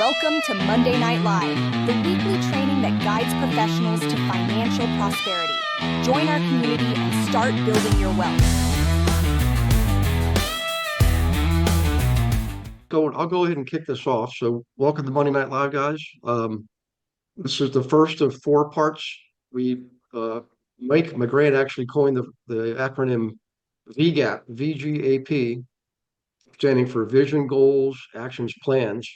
Welcome to Monday Night Live, the weekly training that guides professionals to financial prosperity. Join our community and start building your wealth. I'll go ahead and kick this off. So welcome to Monday Night Live, guys. This is the first of 4 parts. Mike McGrath actually coined the acronym VGAP, VGAP, standing for Vision, Goals, Actions, Plans.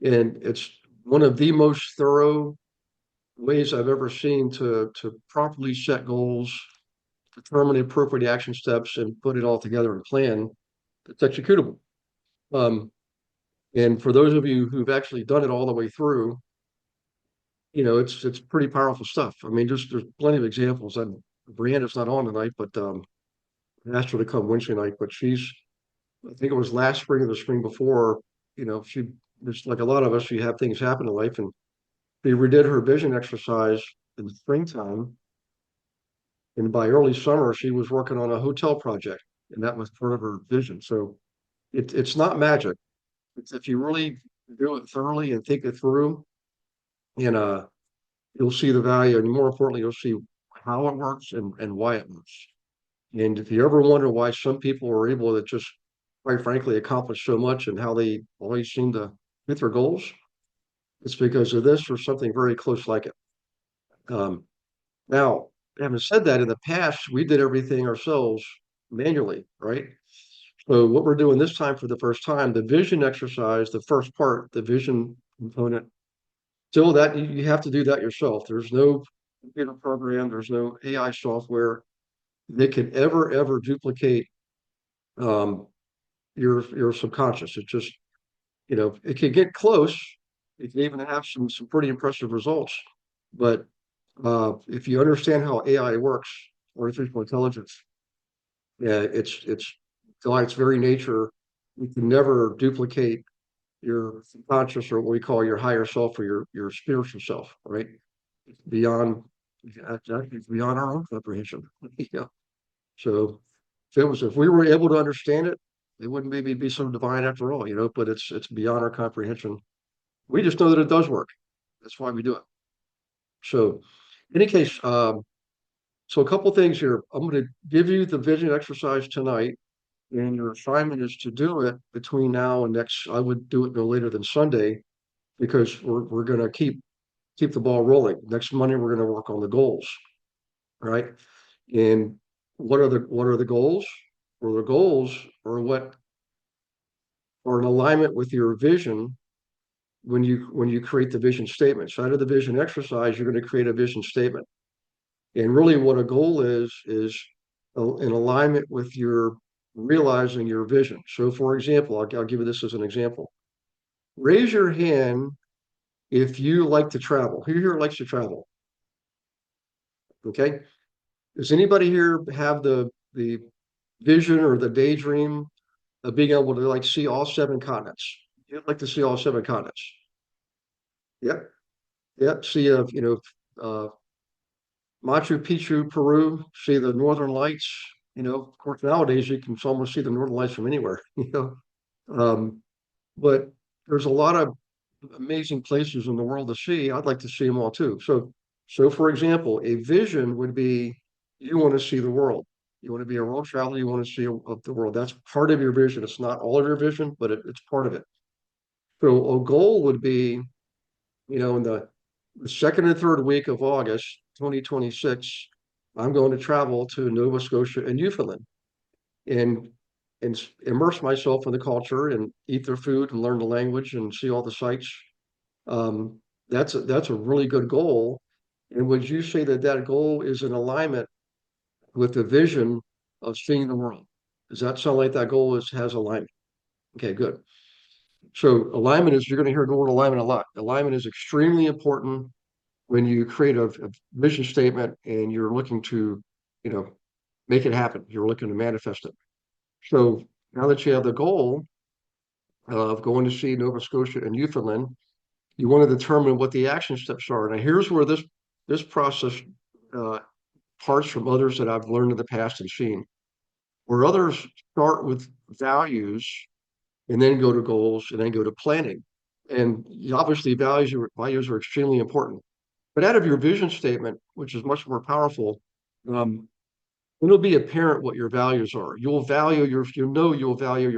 And it's one of the most thorough ways I've ever seen to properly set goals, determine the appropriate action steps, and put it all together in a plan that's executable. And for those of you who've actually done it all the way through, it's pretty powerful stuff. I mean, there's plenty of examples. And Brianna's not on tonight, but I asked her to come Wednesday night. But I think it was last spring or the spring before. She just like a lot of us, you have things happen in life, and she redid her vision exercise in the springtime. And by early summer, she was working on a hotel project, and that was part of her vision. So it's not magic. If you really do it thoroughly and think it through, and you'll see the value, and more importantly, you'll see how it works and why it works. And if you ever wonder why some people are able to just, quite frankly, accomplish so much and how they always seem to hit their goals, it's because of this or something very close like it. Now, having said that, in the past, we did everything ourselves manually, right? So what we're doing this time for the first time, the vision exercise, the first part, the vision component, still that you have to do that yourself. There's no computer program, there's no AI software that can ever duplicate your subconscious. It just, it can get close. It can even have some pretty impressive results. But if you understand how AI works, artificial intelligence, yeah, it's by its very nature, you can never duplicate your subconscious or what we call your higher self or your spiritual self, right? It's beyond it's beyond our own comprehension. Yeah. So if we were able to understand it, it wouldn't maybe be so divine after all, but it's beyond our comprehension. We just know that it does work. That's why we do it. So in any case, so a couple things here. I'm going to give you the vision exercise tonight, and your assignment is to do it between now and next. I would do it no later than Sunday, because we're going to keep the ball rolling. Next Monday, we're going to work on the goals, right? And what are the goals? Well, the goals are what are in alignment with your vision when you create the vision statement. So out of the vision exercise, you're going to create a vision statement. And really what a goal is in alignment with your realizing your vision. So for example, I'll give you this as an example. Raise your hand if you like to travel. Who here likes to travel? Okay. Does anybody here have the vision or the daydream of being able to see all 7 continents? You'd like to see all 7 continents. Yep. Yep. See Machu Picchu, Peru, see the Northern Lights. Of course, nowadays you can almost see the Northern Lights from anywhere, but there's a lot of amazing places in the world to see. I'd like to see them all too. So for example, a vision would be you want to see the world. You want to be a world traveler. You want to see the world. That's part of your vision. It's not all of your vision, but it's part of it. So a goal would be, in the second and third week of August, 2026, I'm going to travel to Nova Scotia and Newfoundland and immerse myself in the culture and eat their food and learn the language and see all the sights. That's a really good goal. And would you say that goal is in alignment with the vision of seeing the world? Does that sound like that goal has alignment? Okay, good. So alignment is, you're going to hear the word alignment a lot. Alignment is extremely important when you create a vision statement and you're looking to, make it happen. You're looking to manifest it. So now that you have the goal of going to see Nova Scotia and Newfoundland, you want to determine what the action steps are. Now, here's where this process parts from others that I've learned in the past and seen, where others start with values and then go to goals and then go to planning. And obviously values are extremely important. But out of your vision statement, which is much more powerful, um, it'll be apparent what your values are. You'll value your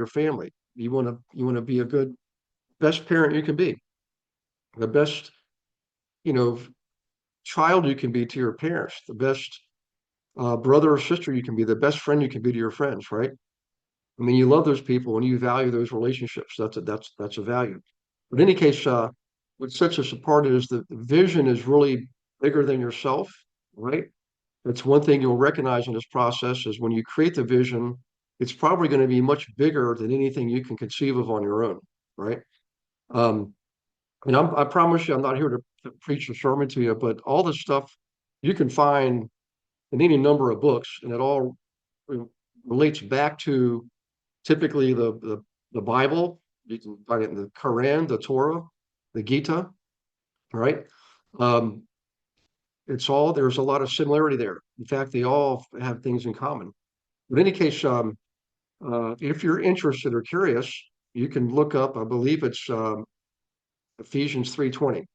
family. You want to be a good best parent you can be, the best, you know, child you can be to your parents, the best brother or sister you can be, the best friend you can be to your friends, right? I mean, you love those people and you value those relationships. That's a value. But in any case, what sets us apart is that the vision is really bigger than yourself, right? That's one thing you'll recognize in this process is when you create the vision, it's probably going to be much bigger than anything you can conceive of on your own, right? Um, and I promise you, I'm not here to preach a sermon to you, but all this stuff you can find in any number of books, and it all relates back to typically the Bible. You can find it in the Quran, the Torah, the Gita, right? Um, there's a lot of similarity there. In fact, they all have things in common. In any case, if you're interested or curious, you can look up. I believe it's Ephesians 3:20.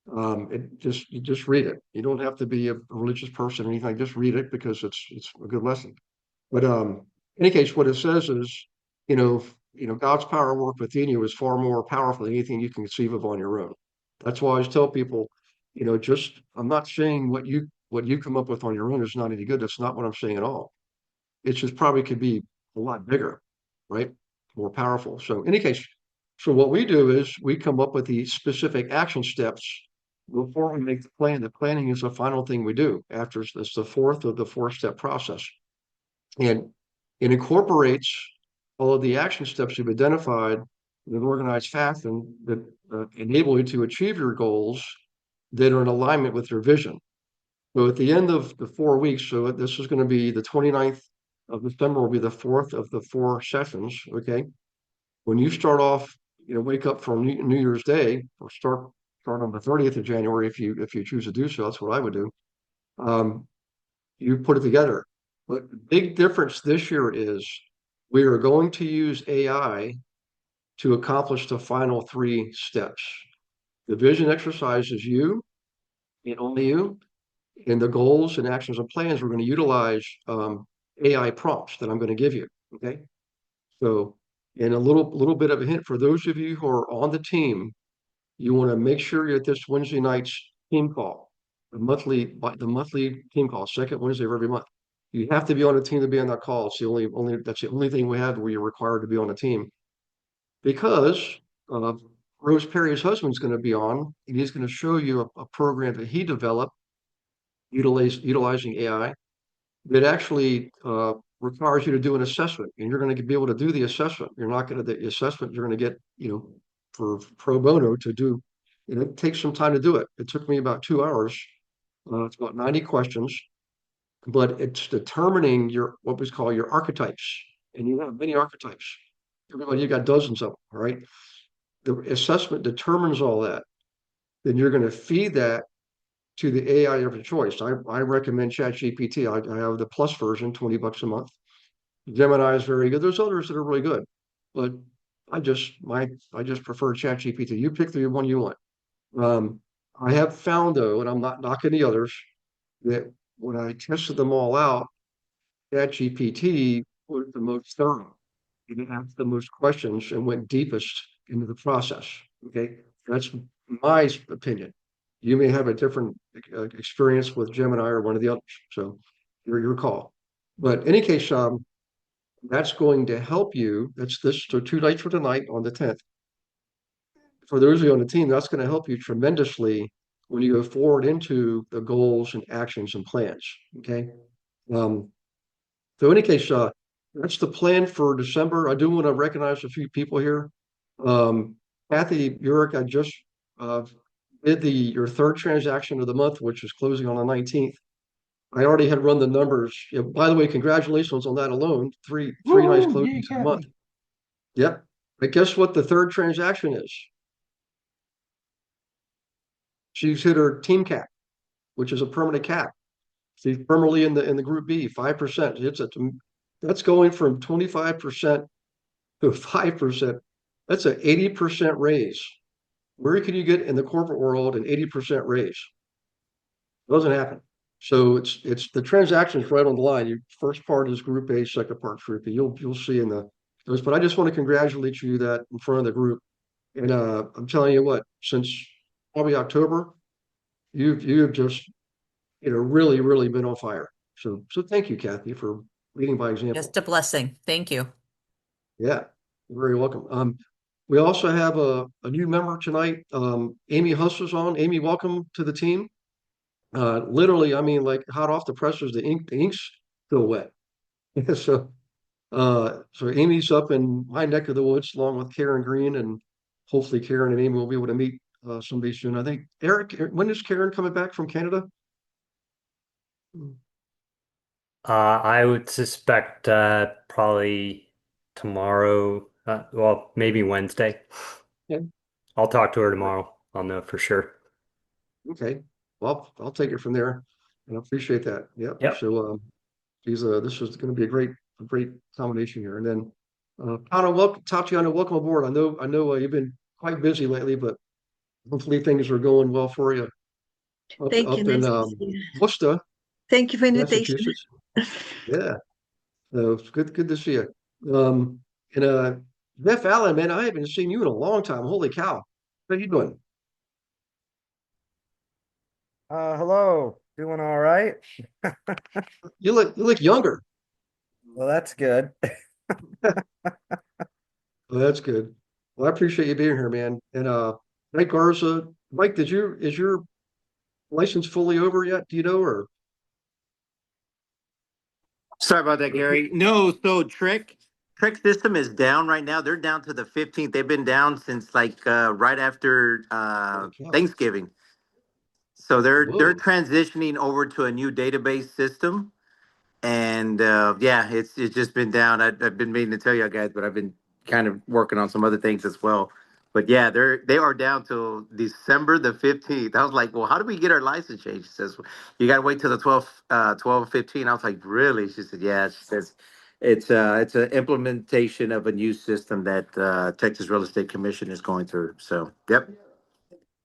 You just read it. You don't have to be a religious person or anything. Just read it because it's a good lesson. But in any case, what it says is, God's power at work within you is far more powerful than anything you can conceive of on your own. That's why I always tell people, just I'm not saying what you come up with on your own is not any good. That's not what I'm saying at all. It just probably could be a lot bigger, right? More powerful. So, in any case, so what we do is we come up with the specific action steps before we make the plan. The planning is the final thing we do after it's the fourth of the four-step process. And it incorporates all of the action steps you've identified in an organized fashion that enable you to achieve your goals that are in alignment with your vision. So at the end of the 4 weeks, so this is going to be the 29th of December will be the fourth of the four sessions. Okay. When you start off, wake up for New Year's Day or start on the 30th of January if you choose to do so. That's what I would do. Um, you put it together. But the big difference this year is we are going to use AI to accomplish the final three steps. The vision exercise is you and only you. In the goals and actions and plans, we're going to utilize AI prompts that I'm going to give you. Okay. So, and a little bit of a hint for those of you who are on the team, you want to make sure you're at this Wednesday night's team call, the monthly team call, second Wednesday of every month. You have to be on a team to be on that call. It's the only that's the only thing we have where you're required to be on a team because uh, Rose Perry's husband's going to be on, and he's going to show you a program that he developed utilizing AI that actually requires you to do an assessment, and you're going to be able to do the assessment. You're not going to the assessment you're going to get, for pro bono to do. And it takes some time to do it. It took me about 2 hours. It's about 90 questions, but it's determining your what we call your archetypes, and you have many archetypes. Everybody, you got dozens of them, all right? The assessment determines all that. Then you're going to feed that to the AI of your choice. I recommend ChatGPT. I have the plus version, $20 a month. Gemini is very good. There's others that are really good, but I just prefer ChatGPT. You pick the one you want. Um, I have found though, and I'm not knocking the others, that when I tested them all out, ChatGPT was the most thorough. It asked the most questions and went deepest into the process. Okay, that's my opinion. You may have a different experience with Gemini or one of the others, so your call. But in any case, that's going to help you. That's this. So 2 nights for tonight on the 10th. For those of you on the team, that's going to help you tremendously when you go forward into the goals and actions and plans. Okay. Um, so in any case, that's the plan for December. I do want to recognize a few people here. Um, Kathy Burek, I just uh, did your third transaction of the month, which is closing on the 19th. I already had run the numbers. By the way, congratulations on that alone. Three nice Woo! Yay, closings in a month. Kathy. Yep. But guess what the third transaction is? She's hit her team cap, which is a permanent cap. She's permanently in the group B, 5%. That's going from 25% to 5%. That's an 80% raise. Where can you get in the corporate world an 80% raise? It doesn't happen. So it's the transactions right on the line. Your first part is Group A, second part's Group B. You'll see in the those. But I just want to congratulate you that in front of the group. And I'm telling you what, since probably October, you've just really been on fire. So thank you, Kathy, for leading by example. Just a blessing. Thank you. Yeah, you're very welcome. We also have a new member tonight. Amy Huss is on. Amy, welcome to the team. Literally, I mean, like hot off the presses, the ink's still wet. So, so Amy's up in my neck of the woods along with Karen Green, and hopefully Karen and Amy will be able to meet somebody soon. I think Eric, when is Karen coming back from Canada? I would suspect probably tomorrow. Well, maybe Wednesday. Yeah. I'll talk to her tomorrow. I'll know for sure. Okay. Well, I'll take it from there, and I appreciate that. Yep. Yep. So, this is going to be a great combination here. And then, Tatiana, welcome aboard. I know you've been quite busy lately, but hopefully things are going well for you Thank you. up in Nice to see you. Worcester, Thank you for invitation. Massachusetts. Yeah, so it's good to see you. And Beth Allen, man, I haven't seen you in a long time. Holy cow, how you doing? Hello. Doing all right? You look younger. Well, that's good. Well, that's good. Well, I appreciate you being here, man. And Mike Garza, Mike, is your license fully over yet? Do you know, or Sorry about that, Gary. No, so Trick system is down right now. They're down to the 15th. They've been down since like right after holy cow. Thanksgiving. So they're Whoa. transitioning over to a new database system. And yeah, it's just been down. I've been meaning to tell you guys, but I've been kind of working on some other things as well. But yeah, they are down till December the 15th. I was like, well, how do we get our license changed? She says, you got to wait till the 12/15. I was like, really? She said, yeah. She says, it's an implementation of a new system that Texas Real Estate Commission is going through. So, yep.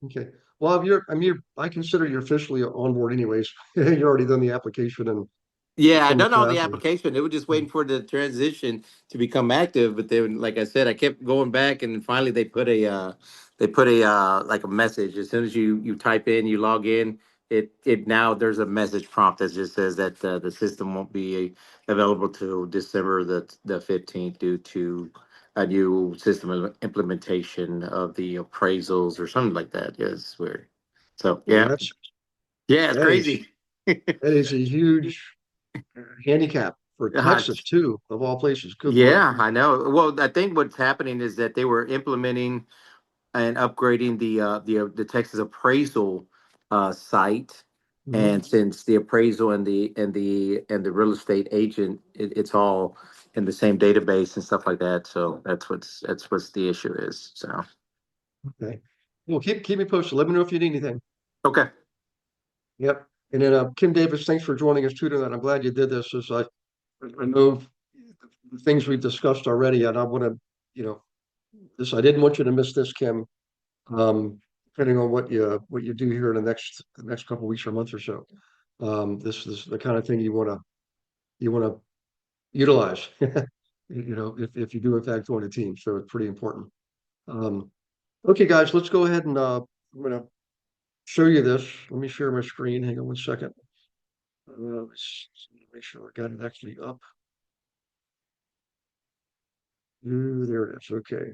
Okay. Well, if I consider you officially on board anyways. You're already done the application and Yeah, I some of done the all the classes. application. They were just waiting for the transition to become active. But then, like I said, I kept going back, and finally they put a like a message. As soon as you type in, you log in, it now there's a message prompt that just says that the system won't be available till December the 15th due to a new system implementation of the appraisals or something like that. Yeah, it's weird. So Well, yeah, yeah, it's that is crazy. that is a huge handicap for Uh, Texas too, of all places. Good Lord. Yeah, I know. Well, I think what's happening is that they were implementing and upgrading the Texas appraisal site, Mhm. and since the appraisal and the real estate agent, it's all in the same database and stuff like that. So that's what's the issue is. So Okay. Well, keep me posted. Let me know if you need anything. okay, Yep. And then Kim Davis, thanks for joining us too tonight. I'm glad you did this. As I know the things we've discussed already, and I want to, you know, this I didn't want you to miss this, Kim. Depending on what you do here in the next couple of weeks or months or so. This is the kind of thing you want to utilize, if you do in fact join a team. So it's pretty important. Um, okay, guys, let's go ahead and I'm going to show you this. Let me share my screen. Hang on one second. Make sure I got it actually up. Ooh, there it is. Okay.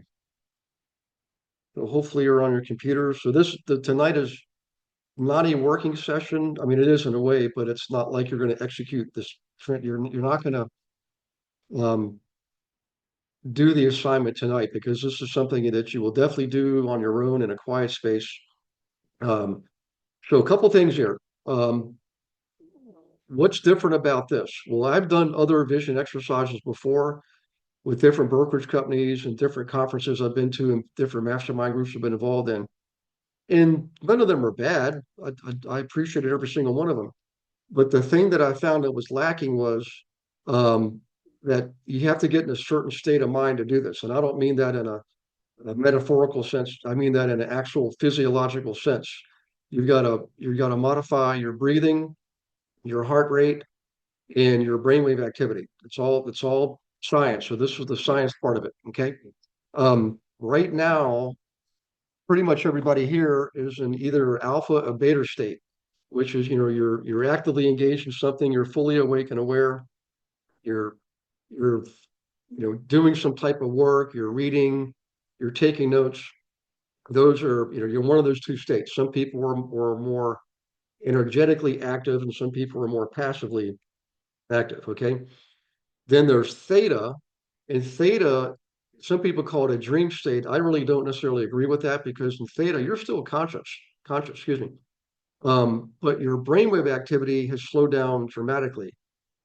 So hopefully you're on your computer. So tonight is not a working session. I mean, it is in a way, but it's not like you're going to execute this. You're not going to um, do the assignment tonight because this is something that you will definitely do on your own in a quiet space. Um, so a couple things here. Um, what's different about this? Well, I've done other vision exercises before with different brokerage companies and different conferences I've been to and different mastermind groups I've been involved in. And none of them are bad. I appreciated every single one of them. But the thing that I found that was lacking was um, that you have to get in a certain state of mind to do this. And I don't mean that in a a metaphorical sense. I mean that in an actual physiological sense. You've got to modify your breathing, your heart rate, and your brainwave activity. It's all science. So this was the science part of it. Okay. Right now, pretty much everybody here is in either alpha or beta state, which is, you're actively engaged in something, you're fully awake and aware, you're doing some type of work, you're reading, you're taking notes. Those are, you're one of those two states. Some people were more energetically active and some people were more passively active. Okay. Then there's theta, and theta, some people call it a dream state. I really don't necessarily agree with that because in theta, you're still conscious, excuse me. But your brainwave activity has slowed down dramatically.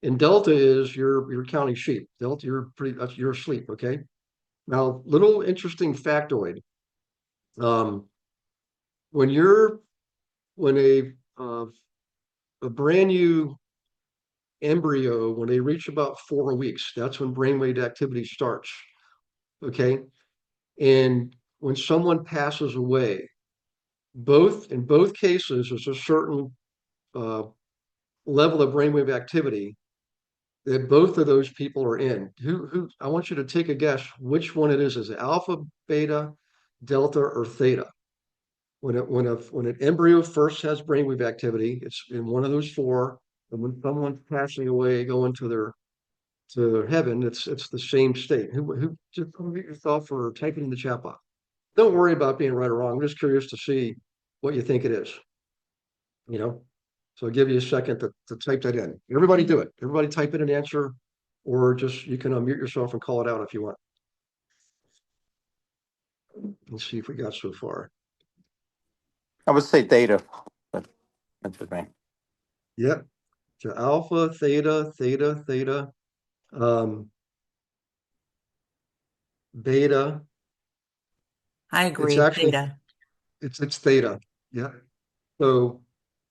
And delta is you're counting sheep. Delta, you're asleep. Okay. Now, little interesting factoid. Um, when you're when a brand new embryo, when they reach about 4 weeks, that's when brainwave activity starts. Okay. And when someone passes away, in both cases, there's a certain uh, level of brainwave activity that both of those people are in. Who? I want you to take a guess which one it is. Is it alpha, beta, delta, or theta? When an embryo first has brainwave activity, it's in one of those four. And when someone's passing away, going to heaven, it's the same state. Who just unmute yourself or type it in the chat box. Don't worry about being right or wrong. I'm just curious to see what you think it is. So I'll give you a second to type that in. Everybody do it. Everybody type in an answer, or just you can unmute yourself and call it out if you want. Let's see if we got so far. I would say theta. But that's with me. Yep. So alpha, theta, beta. I It's agree, actually theta. it's theta. Yeah. So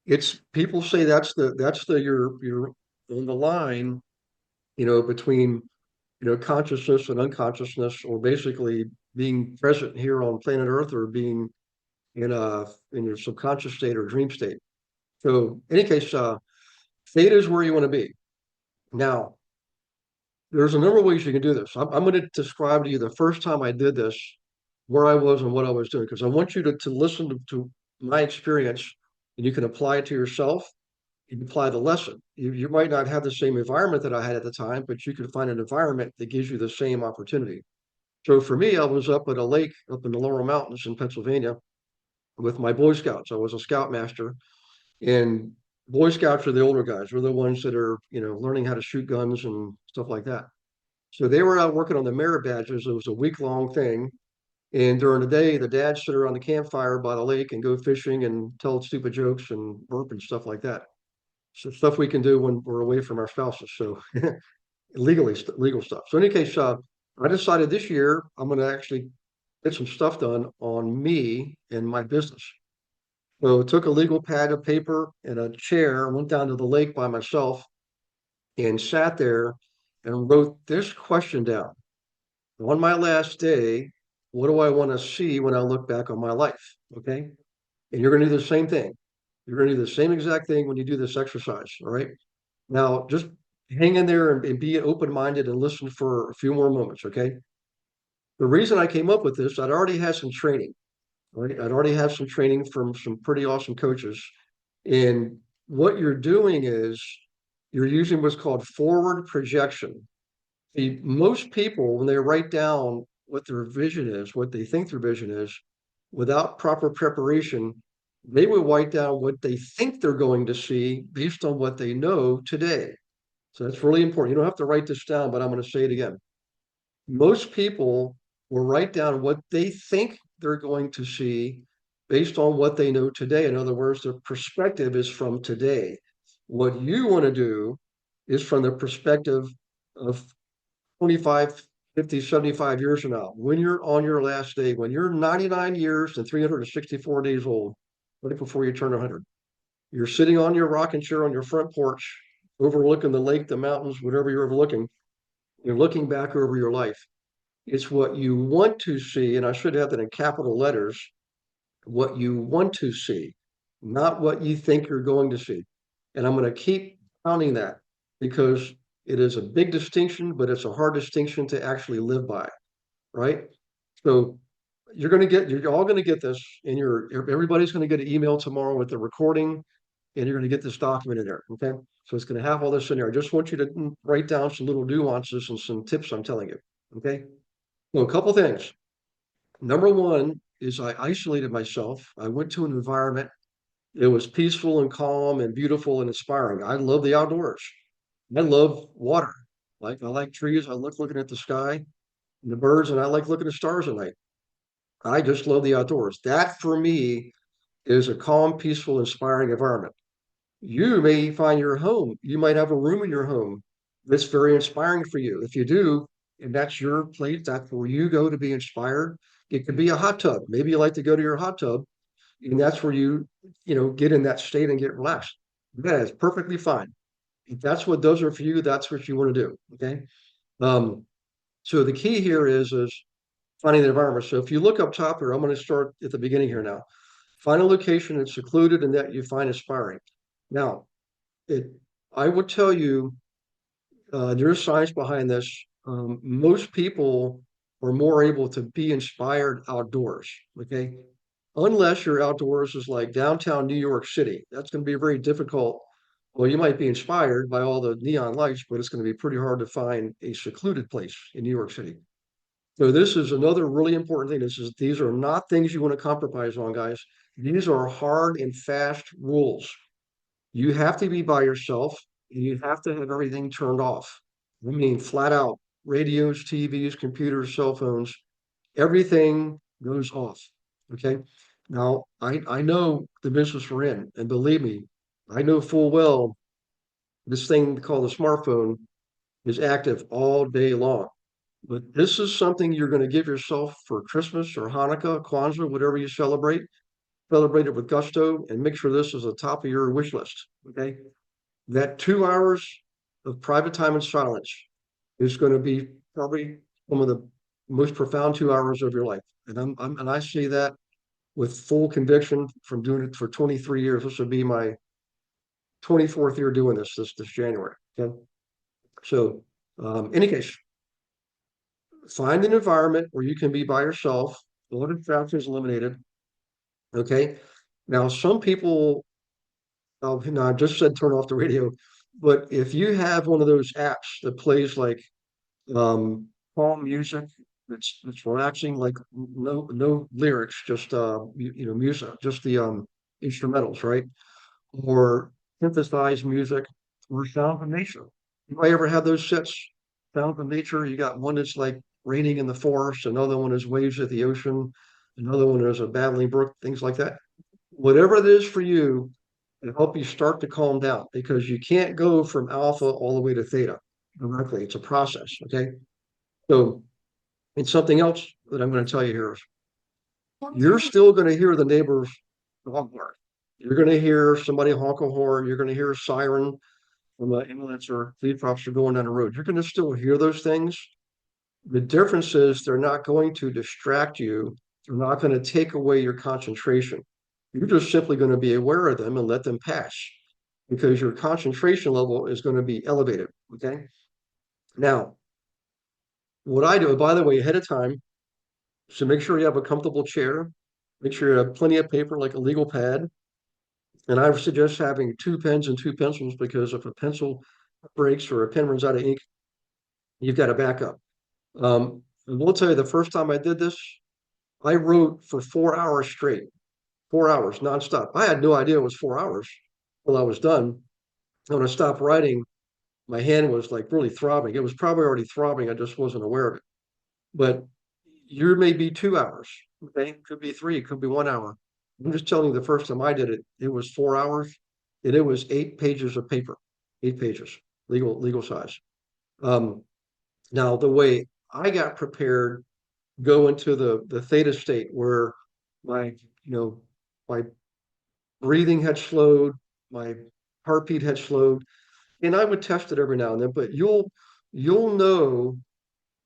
it's people say that's the you're on the line, between consciousness and unconsciousness, or basically being present here on planet Earth or being in your subconscious state or dream state. So in any case, theta is where you want to be. Now, there's a number of ways you can do this. I'm going to describe to you the first time I did this, where I was and what I was doing, because I want you to listen to my experience, and you can apply it to yourself. You can apply the lesson. You might not have the same environment that I had at the time, but you can find an environment that gives you the same opportunity. So for me, I was up at a lake up in the Laurel Mountains in Pennsylvania with my Boy Scouts. I was a scoutmaster, and Boy Scouts are the older guys. We're the ones that are, learning how to shoot guns and stuff like that. So they were out working on the merit badges. It was a week-long thing. And during the day, the dads sit around the campfire by the lake and go fishing and tell stupid jokes and burp and stuff like that. So stuff we can do when we're away from our spouses. So legal stuff. So in any case, I decided this year I'm going to actually get some stuff done on me and my business. So I took a legal pad of paper and a chair, went down to the lake by myself and sat there and wrote this question down. On my last day, what do I want to see when I look back on my life? Okay. And you're going to do the same thing. You're going to do the same exact thing when you do this exercise. All right. Now, just hang in there and be open-minded and listen for a few more moments. Okay. The reason I came up with this, I'd already had some training. Right. I'd already had some training from some pretty awesome coaches. And what you're doing is you're using what's called forward projection. Most people, when they write down what their vision is, what they think their vision is, without proper preparation, they will write down what they think they're going to see based on what they know today. So that's really important. You don't have to write this down, but I'm going to say it again. Most people will write down what they think they're going to see based on what they know today. In other words, their perspective is from today. What you want to do is from the perspective of 25, 50, 75 years from now, when you're on your last day, when you're 99 years and 364 days old, right before you turn 100, you're sitting on your rocking chair on your front porch, overlooking the lake, the mountains, whatever you're overlooking. You're looking back over your life. It's what you want to see, and I should have that in capital letters, what you want to see, not what you think you're going to see. And I'm going to keep pounding that because it is a big distinction, but it's a hard distinction to actually live by, right? So you're all going to get this, and everybody's going to get an email tomorrow with the recording, and you're going to get this document in there. Okay. So it's going to have all this in there. I just want you to write down some little nuances and some tips I'm telling you. Okay. So a couple things. Number one is I isolated myself. I went to an environment. It was peaceful and calm and beautiful and inspiring. I love the outdoors. I love water. Like I like trees. I like looking at the sky and the birds, and I like looking at stars at night. I just love the outdoors. That for me is a calm, peaceful, inspiring environment. You may find your home. You might have a room in your home that's very inspiring for you. If you do, and that's your place, that's where you go to be inspired. It could be a hot tub. Maybe you like to go to your hot tub, and that's where get in that state and get relaxed. That is perfectly fine. If that's what those are for you, that's what you want to do. Okay. Um, so the key here is finding the environment. So if you look up top here, I'm going to start at the beginning here now. Find a location that's secluded and that you find inspiring. Now, it I would tell you there's science behind this. Most people are more able to be inspired outdoors. Okay, unless your outdoors is like downtown New York City, that's going to be very difficult. Well, you might be inspired by all the neon lights, but it's going to be pretty hard to find a secluded place in New York City. So this is another really important thing. These are not things you want to compromise on, guys. These are hard and fast rules. You have to be by yourself and you have to have everything turned off. I mean, flat out, radios, TVs, computers, cell phones, everything goes off. Okay. Now, I know the business we're in, and believe me, I know full well this thing called a smartphone is active all day long. But this is something you're going to give yourself for Christmas or Hanukkah, Kwanzaa, whatever you celebrate. Celebrate it with gusto and make sure this is the top of your wish list. Okay. That 2 hours of private time in silence is going to be probably some of the most profound 2 hours of your life. And I say that with full conviction from doing it for 23 years. This will be my 24th year doing this January. Okay. So, any case, find an environment where you can be by yourself. All distractions eliminated. Okay. Now, some people, I just said turn off the radio, but if you have one of those apps that plays like calm music, it's relaxing, like no lyrics, just music, just the instrumentals, right? Or synthesized music or sound from nature. You might ever have those sets, sound from nature. You got one that's like raining in the forest, another one is waves at the ocean, another one is a babbling brook, things like that. Whatever it is for you, to help you start to calm down because you can't go from alpha all the way to theta directly. It's a process. Okay. So, and something else that I'm going to tell you here is you're still going to hear the neighbor's dog bark. You're going to hear somebody honk a horn. You're going to hear a siren from an ambulance or police officer going down the road. You're going to still hear those things. The difference is they're not going to distract you. They're not going to take away your concentration. You're just simply going to be aware of them and let them pass because your concentration level is going to be elevated. Okay. Now, what I do, by the way, ahead of time, so make sure you have a comfortable chair, make sure you have plenty of paper, like a legal pad. And I would suggest having 2 pens and 2 pencils because if a pencil breaks or a pen runs out of ink, you've got a backup. And we'll tell you the first time I did this, I wrote for 4 hours straight, 4 hours nonstop. I had no idea it was 4 hours till I was done. When I stopped writing, my hand was like really throbbing. It was probably already throbbing. I just wasn't aware of it. But yours may be 2 hours. Okay, could be three, it could be 1 hour. I'm just telling you the first time I did it, it was 4 hours and it was 8 pages of paper, 8 pages, legal size. Now the way I got prepared, go into the theta state where my, my breathing had slowed, my heartbeat had slowed, and I would test it every now and then, but you'll know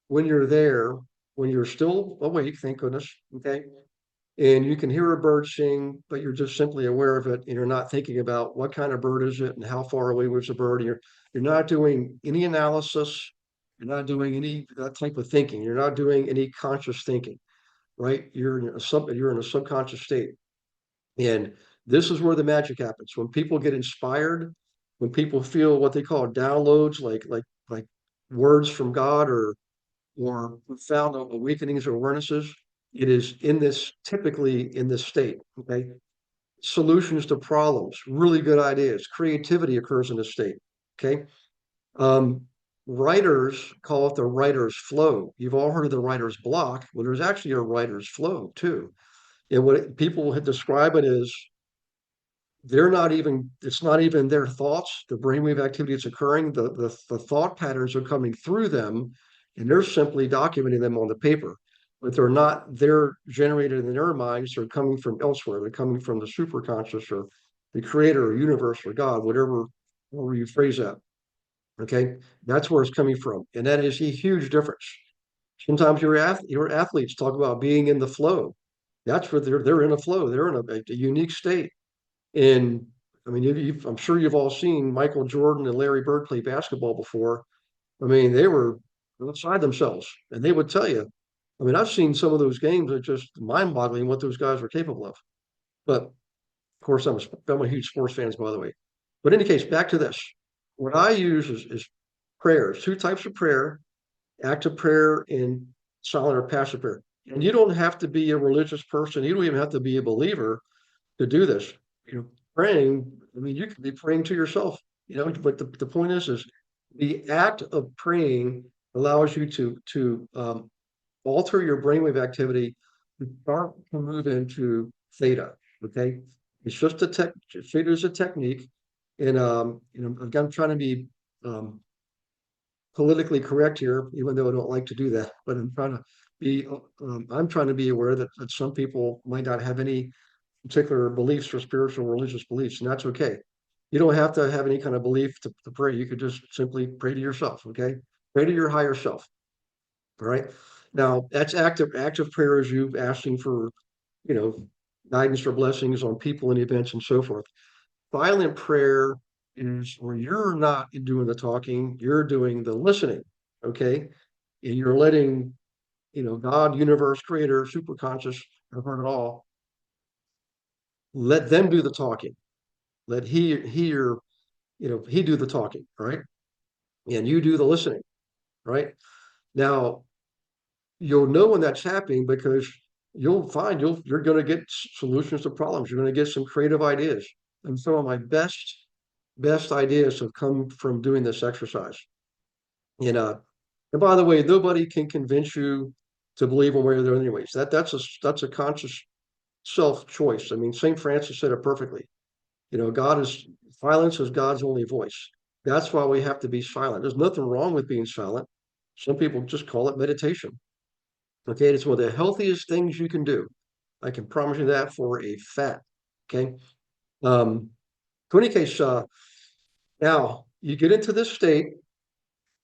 when you're there when you're still awake, thank goodness, okay? And you can hear a bird sing, but you're just simply aware of it, and you're not thinking about what kind of bird is it and how far away was the bird. You're not doing any analysis. You're not doing any that type of thinking. You're not doing any conscious thinking, right? You're in a subconscious state. And this is where the magic happens. When people get inspired, when people feel what they call downloads, like words from God or profound awakenings or awarenesses, it is typically in this state. Okay. Solutions to problems, really good ideas, creativity occurs in this state. Okay. Um, Writers call it the writer's flow. You've all heard of the writer's block. Well, there's actually a writer's flow too. And people describe it as it's not even their thoughts, the brainwave activity that's occurring, the thought patterns are coming through them, and they're simply documenting them on the paper. But they're generated in their minds, they're coming from elsewhere. They're coming from the superconscious or the creator or universe or God, whatever you phrase that. Okay. That's where it's coming from. And that is a huge difference. Sometimes your athletes talk about being in the flow. That's where they're in a flow. They're in a unique state. And I mean, I'm sure you've all seen Michael Jordan and Larry Bird play basketball before. I mean, they were outside themselves, and they would tell you. I mean, I've seen some of those games that just mind-boggling what those guys were capable of. But of course, I'm a huge sports fan, by the way. But in any case, back to this. What I use is prayers, two types of prayer: active prayer and silent or passive prayer. And you don't have to be a religious person. You don't even have to be a believer to do this. You know, praying, I mean, you could be praying to yourself, but the point is the act of praying allows you to alter your brainwave activity to start to move into theta. Okay. It's just theta is a technique. And I'm trying to be politically correct here, even though I don't like to do that, but I'm trying to be aware that some people might not have any particular beliefs or spiritual religious beliefs, and that's okay. You don't have to have any kind of belief to pray. You could just simply pray to yourself, okay? Pray to your higher self. All right. Now that's active prayer is you asking for, you know, guidance or blessings on people and events and so forth. Silent prayer is where you're not doing the talking, you're doing the listening, okay? And you're letting, God, universe, creator, superconscious, I've heard it all, let them do the talking. Let he do the talking, right? And you do the listening, right? Now you'll know when that's happening because you'll find you're going to get solutions to problems. You're going to get some creative ideas. And some of my best ideas have come from doing this exercise. And and by the way, nobody can convince you to believe one way or the other anyways. That's a conscious self choice. I mean, St. Francis said it perfectly. Silence is God's only voice. That's why we have to be silent. There's nothing wrong with being silent. Some people just call it meditation. Okay, it's one of the healthiest things you can do. I can promise you that for a fact. Okay. In any case, now you get into this state,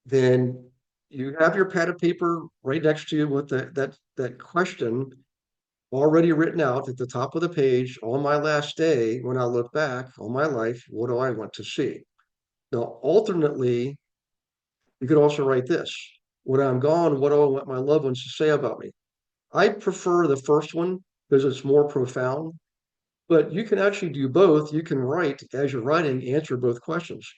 then you have your pad of paper right next to you with that question already written out at the top of the page. On my last day, when I look back on my life, what do I want to see? Now, alternately, you could also write this: when I'm gone, what do I want my loved ones to say about me? I prefer the first one because it's more profound, but you can actually do both. You can write as you're writing, answer both questions.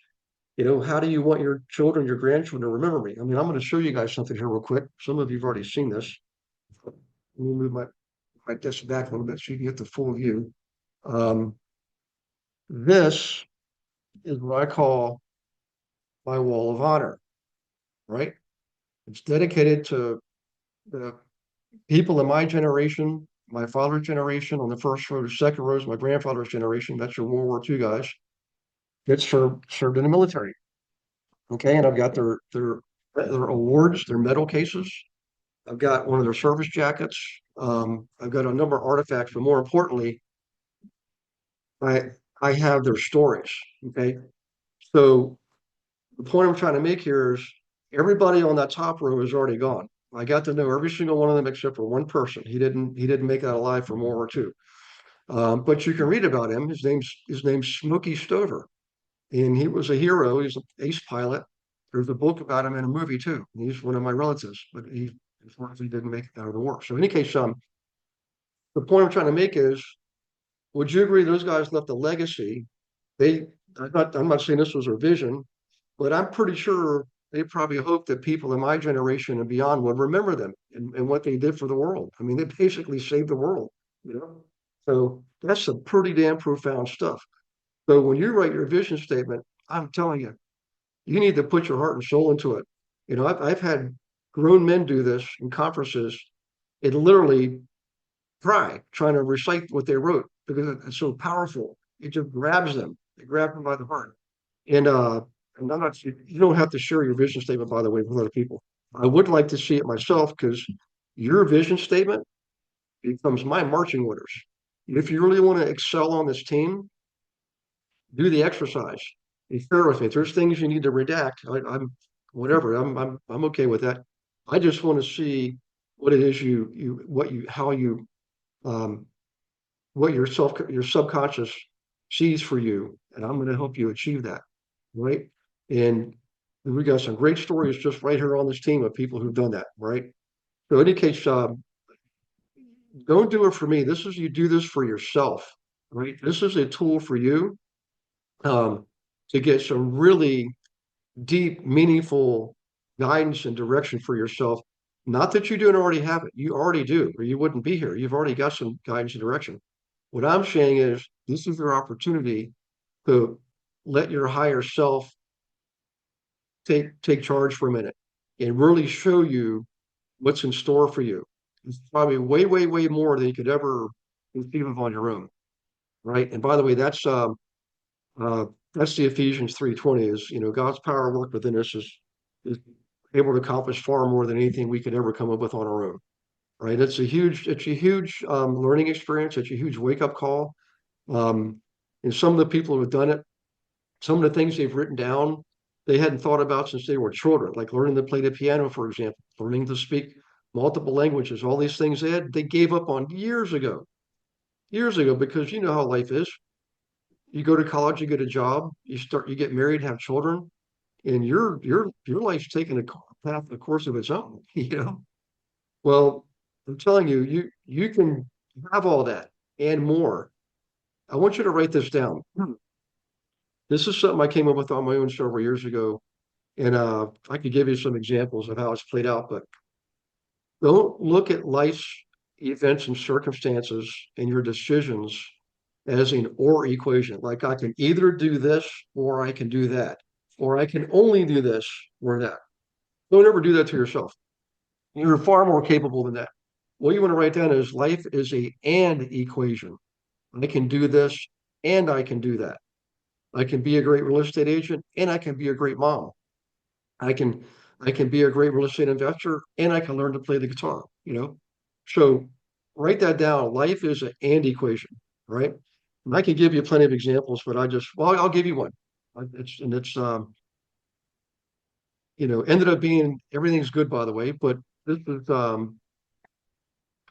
How do you want your children, your grandchildren to remember me? I mean, I'm going to show you guys something here real quick. Some of you have already seen this. Let me move my desk back a little bit so you can get the full view. This is what I call my wall of honor, right? It's dedicated to the people in my generation, my father's generation on the first row, the second row is my grandfather's generation. That's your World War II guys. It's served in the military. Okay, and I've got their awards, their medal cases. I've got one of their service jackets. I've got a number of artifacts, but more importantly, I have their stories. Okay, so the point I'm trying to make here is everybody on that top row is already gone. I got to know every single one of them except for one person. He didn't make that alive for World War II. But you can read about him. His name's Smokey Stover, and he was a hero. He's an ace pilot. There's a book about him and a movie too. He's one of my relatives, but he unfortunately didn't make it out of the war. So in any case, the point I'm trying to make is, would you agree those guys left a legacy? They, I'm not saying this was their vision, but I'm pretty sure they probably hoped that people in my generation and beyond would remember them and what they did for the world. I mean, they basically saved the world, you know? So that's some pretty damn profound stuff. So when you write your vision statement, I'm telling you, you need to put your heart and soul into it. I've had grown men do this in conferences. It literally cry trying to recite what they wrote because it's so powerful. It just grabs them. It grabs them by the heart. And I'm not, you don't have to share your vision statement, by the way, with other people. I would like to see it myself because your vision statement becomes my marching orders. If you really want to excel on this team, do the exercise. Be fair with me. If there's things you need to redact, I'm whatever. I'm okay with that. I just want to see what it is how you um, what your subconscious sees for you, and I'm going to help you achieve that, right? And we got some great stories just right here on this team of people who've done that, right? So in any case, don't do it for me. You do this for yourself, right? This is a tool for you um, to get some really deep, meaningful guidance and direction for yourself. Not that you don't already have it, you already do, or you wouldn't be here. You've already got some guidance and direction. What I'm saying is, this is your opportunity to let your higher self take charge for a minute and really show you what's in store for you. It's probably way, way, way more than you could ever conceive of on your own, right? And by the way, uh, that's the Ephesians 3:20 is, God's power work within us is able to accomplish far more than anything we could ever come up with on our own, right? It's a huge learning experience. It's a huge wake up call. Um, and some of the people who have done it, some of the things they've written down, they hadn't thought about since they were children, like learning to play the piano, for example, learning to speak multiple languages, all these things they gave up on years ago, because you know how life is. You go to college, you get a job, you get married, have children, and your life's taking a course of its own, you know. Well, I'm telling you, you can have all that and more. I want you to write this down. This is something I came up with on my own several years ago, and I could give you some examples of how it's played out, but don't look at life's events and circumstances and your decisions as an or equation. Like I can either do this or I can do that, or I can only do this or that. Don't ever do that to yourself. You're far more capable than that. What you want to write down is life is a and equation. I can do this and I can do that. I can be a great real estate agent and I can be a great mom. I can I can be a great real estate investor and I can learn to play the guitar. So write that down. Life is an and equation, right? And I can give you plenty of examples, but I'll give you one. Ended up being everything's good, by the way, but this is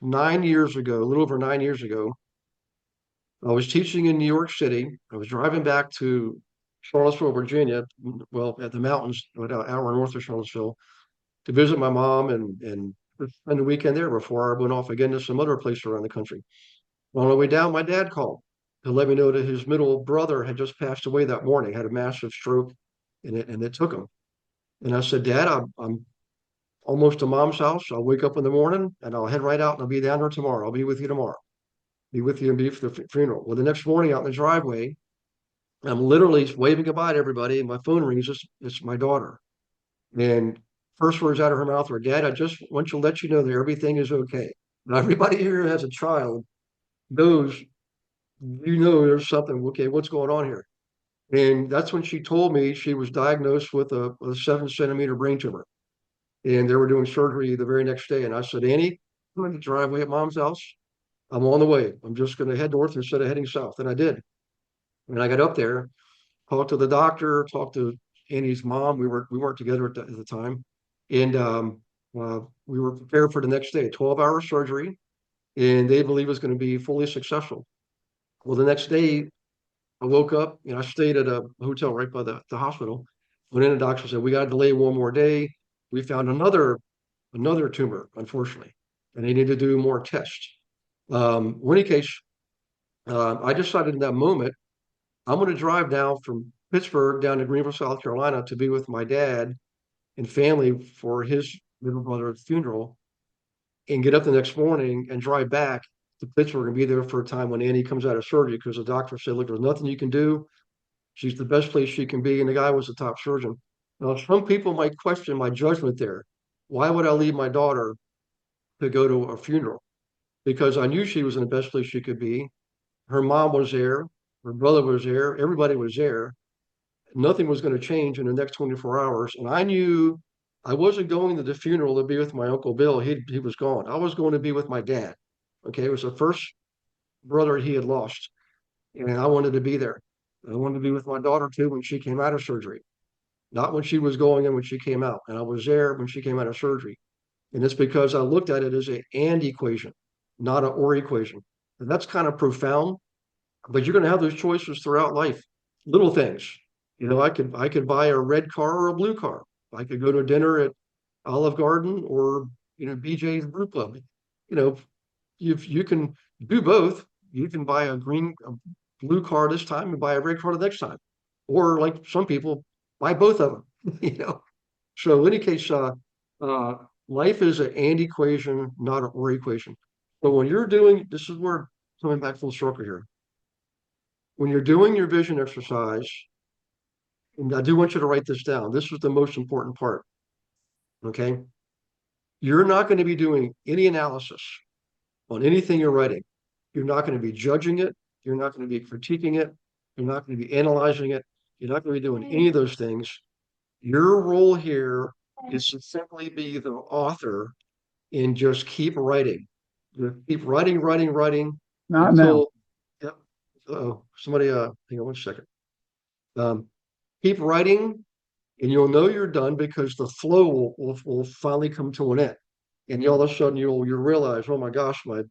9 years ago, a little over 9 years ago. I was teaching in New York City. I was driving back to Charlottesville, Virginia, well, at the mountains, about an hour north of Charlottesville, to visit my mom and spend the weekend there before I went off again to some other place around the country. On the way down, my dad called to let me know that his middle brother had just passed away that morning, had a massive stroke, and it took him. And I said, Dad, I'm almost to Mom's house. I'll wake up in the morning and I'll head right out and I'll be down there tomorrow. I'll be with you tomorrow. Be with you and be for the funeral. Well, the next morning out in the driveway, I'm literally waving goodbye to everybody, and my phone rings. It's my daughter. And first words out of her mouth were, Dad, I just want to let you know that everything is okay. Now, everybody here who has a child knows, there's something, okay, what's going on here? And that's when she told me she was diagnosed with a 7 centimeter brain tumor. And they were doing surgery the very next day. And I said, Annie, I'm in the driveway at Mom's house. I'm on the way. I'm just going to head north instead of heading south. And I did. And I got up there, talked to the doctor, talked to Annie's mom. We weren't together at the time. And We were prepared for the next day, 12-hour surgery, and they believe it was going to be fully successful. Well, the next day, I woke up, I stayed at a hotel right by the hospital. Went in, the doctor said, we got to delay one more day. We found another tumor, unfortunately, and they need to do more tests. In any case, I decided in that moment, I'm going to drive down from Pittsburgh down to Greenville, South Carolina to be with my dad and family for his little brother's funeral, and get up the next morning and drive back to Pittsburgh and be there for a time when Annie comes out of surgery, because the doctor said, look, there's nothing you can do. She's the best place she can be. And the guy was a top surgeon. Now, some people might question my judgment there. Why would I leave my daughter to go to a funeral? Because I knew she was in the best place she could be. Her mom was there. Her brother was there. Everybody was there. Nothing was going to change in the next 24 hours. And I knew I wasn't going to the funeral to be with my Uncle Bill. He was gone. I was going to be with my dad. Okay. It was the first brother he had lost. And I wanted to be there. I wanted to be with my daughter too when she came out of surgery, not when she was going in, when she came out. And I was there when she came out of surgery. And it's because I looked at it as an and equation, not an or equation. And that's kind of profound, but you're going to have those choices throughout life. Little things. I could buy a red car or a blue car. I could go to dinner at Olive Garden or, BJ's Brew Club. You can do both. You can buy a blue car this time and buy a red car the next time. Or like some people, buy both of them, So in any case, life is an and equation, not an or equation. So when you're doing, this is where coming back full circle here. When you're doing your vision exercise, and I do want you to write this down. This is the most important part. Okay. You're not going to be doing any analysis on anything you're writing. You're not going to be judging it. You're not going to be critiquing it. You're not going to be analyzing it. You're not going to be doing any of those things. Your role here is to simply be the author and just keep writing. Just keep writing. Not until, yep. Somebody, hang on one second. Keep writing, and you'll know you're done because the flow will finally come to an end. And all of a sudden you'll realize, oh my gosh, my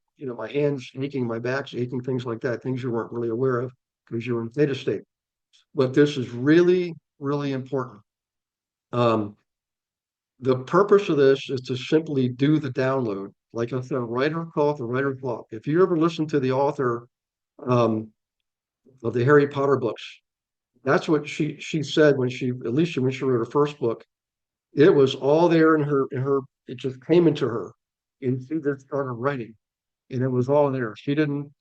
hands aching, my back's aching, things like that, things you weren't really aware of because you're in theta state. But this is really, really important. The purpose of this is to simply do the download. Like I said, writer call the writer block. If you ever listen to the author of the Harry Potter books, that's what she said when she wrote her first book. It was all there in her, it just came into her. And she just started writing. And it was all there. She didn't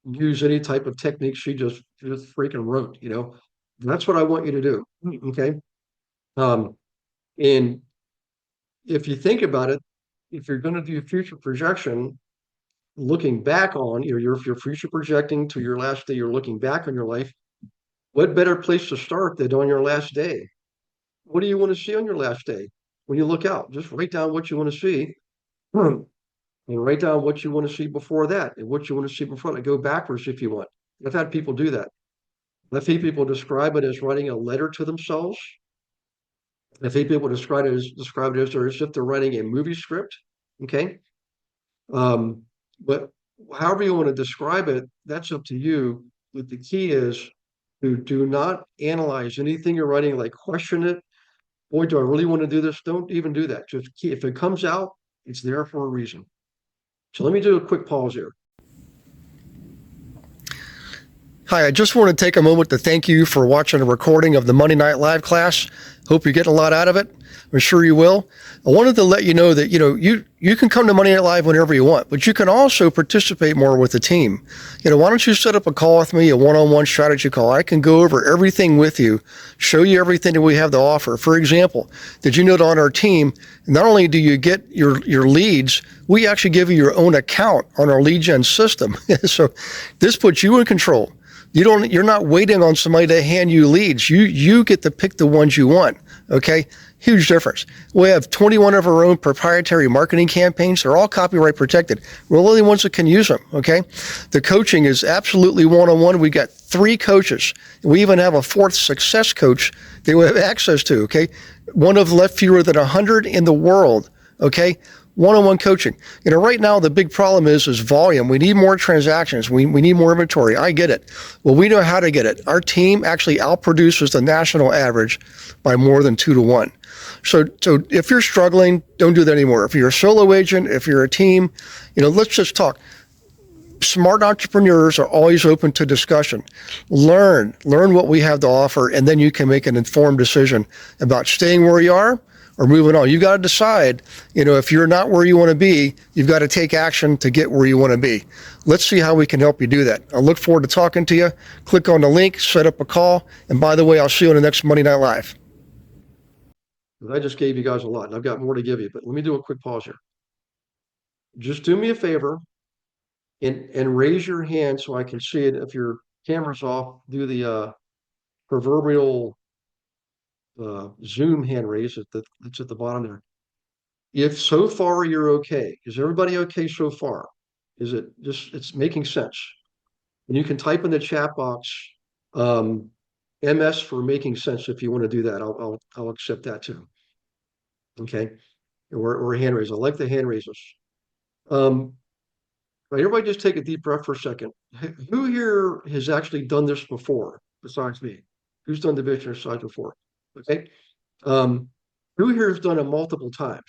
use any type of technique. She just freaking wrote, That's what I want you to do. Okay. And if you think about it, if you're going to do future projection, looking back on, if you're future projecting to your last day, you're looking back on your life, what better place to start than on your last day? What do you want to see on your last day? When you look out, just write down what you want to see and write down what you want to see before that and what you want to see before that. Go backwards if you want. I've had people do that. I've had people describe it as writing a letter to themselves. I've had people describe it as if they're writing a movie script. Okay. But however you want to describe it, that's up to you. But the key is to do not analyze anything you're writing, like question it. Boy, do I really want to do this? Don't even do that. Just if it comes out, it's there for a reason. So let me do a quick pause here. Hi, I just want to take a moment to thank you for watching a recording of the Monday Night Live class. Hope you're getting a lot out of it. I'm sure you will. I wanted to let you know that, you can come to Monday Night Live whenever you want, but you can also participate more with the team. Why don't you set up a call with me, a one-on-one strategy call? I can go over everything with you, show you everything that we have to offer. For example, did you know that on our team, not only do you get your leads, we actually give you your own account on our lead gen system. So this puts you in control. You're not waiting on somebody to hand you leads. You get to pick the ones you want. Okay. Huge difference. We have 21 of our own proprietary marketing campaigns. They're all copyright protected. We're the only ones that can use them. Okay. The coaching is absolutely one-on-one. We got 3 coaches. We even have a 4th success coach that we have access to. Okay. One of left fewer than 100 in the world Okay. One-on-one coaching. Right now the big problem is volume. We need more transactions. We need more inventory. I get it. Well, we know how to get it. Our team actually outproduces the national average by more than 2-1. So if you're struggling, don't do that anymore. If you're a solo agent, if you're a team, let's just talk. Smart entrepreneurs are always open to discussion. Learn what we have to offer, and then you can make an informed decision about staying where you are or moving on. You got to decide, if you're not where you want to be, you've got to take action to get where you want to be. Let's see how we can help you do that. I look forward to talking to you. Click on the link, set up a call. And by the way, I'll see you on the next Monday Night Live. I just gave you guys a lot, and I've got more to give you, but let me do a quick pause here. Just do me a favor and raise your hand so I can see it. If your camera's off, do the proverbial Zoom hand raise that's at the bottom there. If so far you're okay, is everybody okay so far? Is it just, it's making sense? And you can type in the chat box, MS for making sense if you want to do that. I'll accept that too. Okay. Or hand raise. I like the hand raises. Right, everybody just take a deep breath for a second. Who here has actually done this before besides me? Who's done the vision exercise before? Okay. Who here has done it multiple times?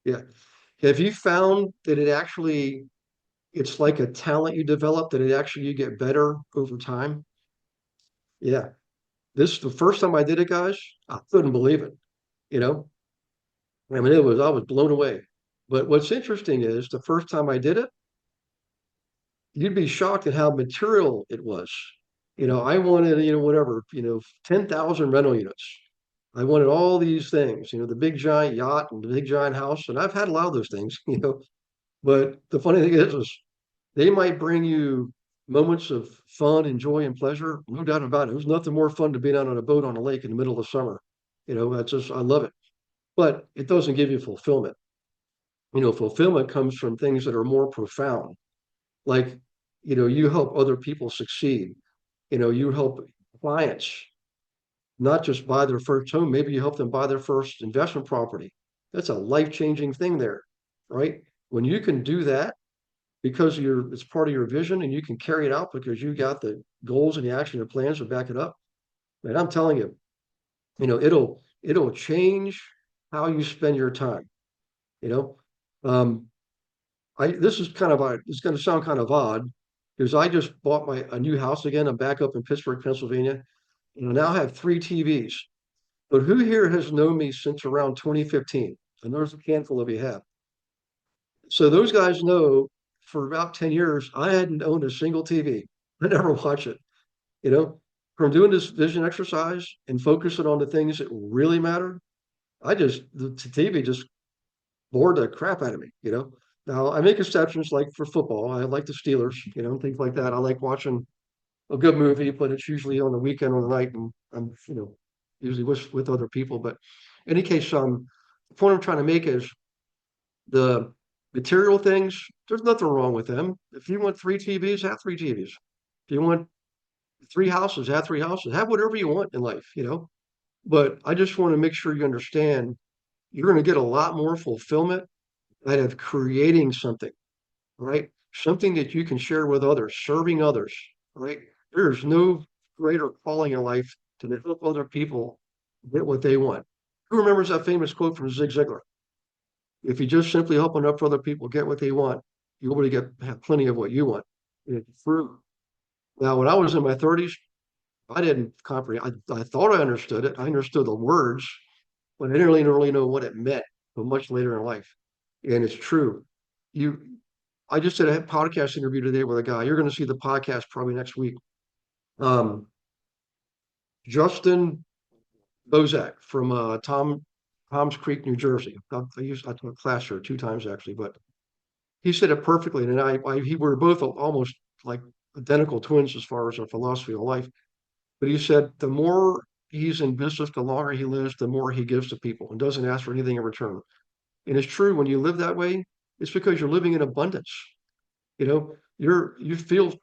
Yeah. Have you found that it's like a talent you develop, that you get better over time? Yeah. The first time I did it, guys, I couldn't believe it. I mean, I was blown away. But what's interesting is the first time I did it, you'd be shocked at how material it was. I wanted, whatever, 10,000 rental units. I wanted all these things, the big giant yacht and the big giant house. And I've had a lot of those things, but the funny thing is they might bring you moments of fun and joy and pleasure. No doubt about it. There's nothing more fun to be out on a boat on a lake in the middle of the summer. I love it, but it doesn't give you fulfillment. Fulfillment comes from things that are more profound. Like, you help other people succeed. You help clients not just buy their first home, maybe you help them buy their first investment property. That's a life-changing thing there, right? When you can do that because it's part of your vision and you can carry it out because you got the goals and the action and plans to back it up. And I'm telling you, it'll change how you spend your time. Um, this is it's going to sound kind of odd because I just bought a new house again. I'm back up in Pittsburgh, Pennsylvania, and I now have 3 TVs. But who here has known me since around 2015? And there's a handful of you have. So those guys know for about 10 years, I hadn't owned a single TV. I never watched it. From doing this vision exercise and focusing on the things that really matter, the TV just bored the crap out of me. Now I make exceptions like for football. I like the Steelers, things like that. I like watching a good movie, but it's usually on the weekend or the night, and I'm, usually with other people. But in any case, the point I'm trying to make is the material things, there's nothing wrong with them. If you want 3 TVs, have 3 TVs. If you want 3 houses, have 3 houses. Have whatever you want in life, But I just want to make sure you understand you're going to get a lot more fulfillment out of creating something, right? Something that you can share with others, serving others, right? There's no greater calling in life than to help other people get what they want. Who remembers that famous quote from Zig Ziglar? If you just simply help enough other people get what they want, you'll really have plenty of what you want. It's true. Now, when I was in my 30s, I didn't comprehend. I thought I understood it. I understood the words, but I didn't really know what it meant until much later in life. And it's true. I just did a podcast interview today with a guy. You're going to see the podcast probably next week. Justin Bozak from Tom's Creek, New Jersey. I took a class here 2 times actually, but he said it perfectly. And we were both almost like identical twins as far as our philosophy of life. But he said the more he's in business, the longer he lives, the more he gives to people and doesn't ask for anything in return. And it's true, when you live that way, it's because you're living in abundance. You feel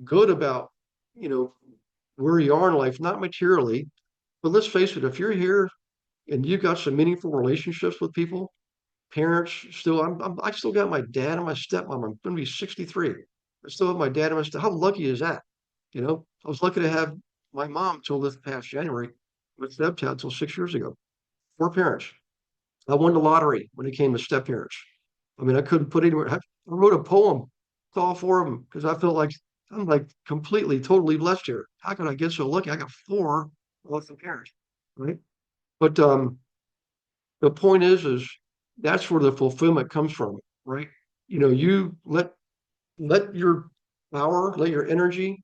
good about, where you are in life, not materially, but let's face it, if you're here and you've got some meaningful relationships with people, parents still, I still got my dad and my stepmom. I'm going to be 63. I still have my dad and my step. How lucky is that? You know, I was lucky to have my mom till this past January, my stepdad till 6 years ago. Four parents. I won the lottery when it came to step parents. I mean, I couldn't put anywhere. I wrote a poem to all four of them because I felt like I'm like completely, totally blessed here. How could I get so lucky? I got four awesome parents, right? But the point is that's where the fulfillment comes from, right? You know, you let your power, let your energy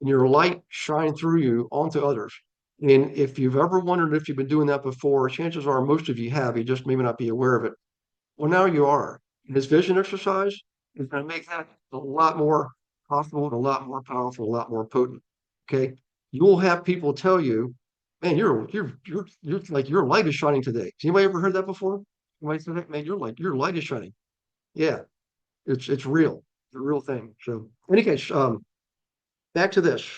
and your light shine through you onto others. And if you've ever wondered if you've been doing that before, chances are most of you have. You just maybe not be aware of it. Well, now you are. And this vision exercise is going to make that a lot more possible and a lot more powerful, a lot more potent. Okay. You will have people tell you, man, you're like your light is shining today. Has anybody ever heard that before? Anybody said that? Man, your light is shining. Yeah, it's real. It's a real thing. So in any case, back to this.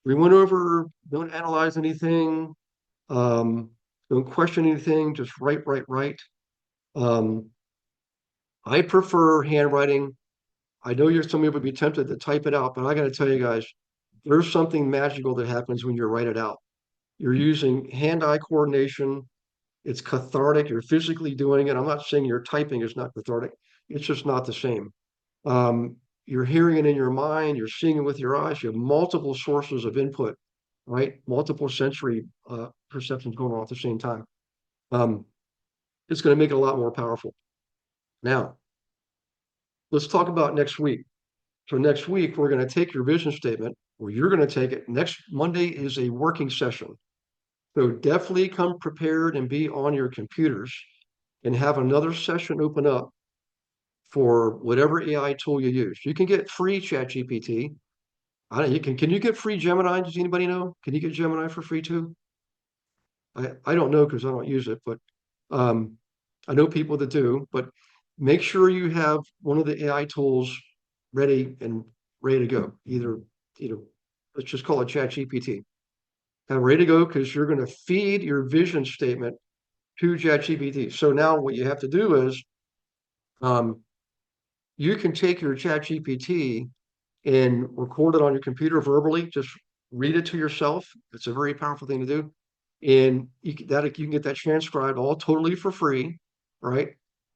We went over, don't analyze anything, don't question anything, just write. Um, I prefer handwriting. I know some people would be tempted to type it out, but I got to tell you guys, there's something magical that happens when you write it out. You're using hand-eye coordination. It's cathartic. You're physically doing it. I'm not saying your typing is not cathartic. It's just not the same. You're hearing it in your mind. You're seeing it with your eyes. You have multiple sources of input, right? Multiple sensory perceptions going on at the same time. Um, it's going to make it a lot more powerful. Now, let's talk about next week. So next week, we're going to take your vision statement, or you're going to take it. Next Monday is a working session. So definitely come prepared and be on your computers and have another session open up for whatever AI tool you use. You can get free ChatGPT. I don't, you can you get free Gemini? Does anybody know? Can you get Gemini for free too? I don't know because I don't use it, but um, I know people that do. But make sure you have one of the AI tools ready to go. Either, let's just call it ChatGPT. Have it ready to go because you're going to feed your vision statement to ChatGPT. So now what you have to do is um, you can take your ChatGPT and record it on your computer verbally. Just read it to yourself. It's a very powerful thing to do. And you can get that transcribed all totally for free, right?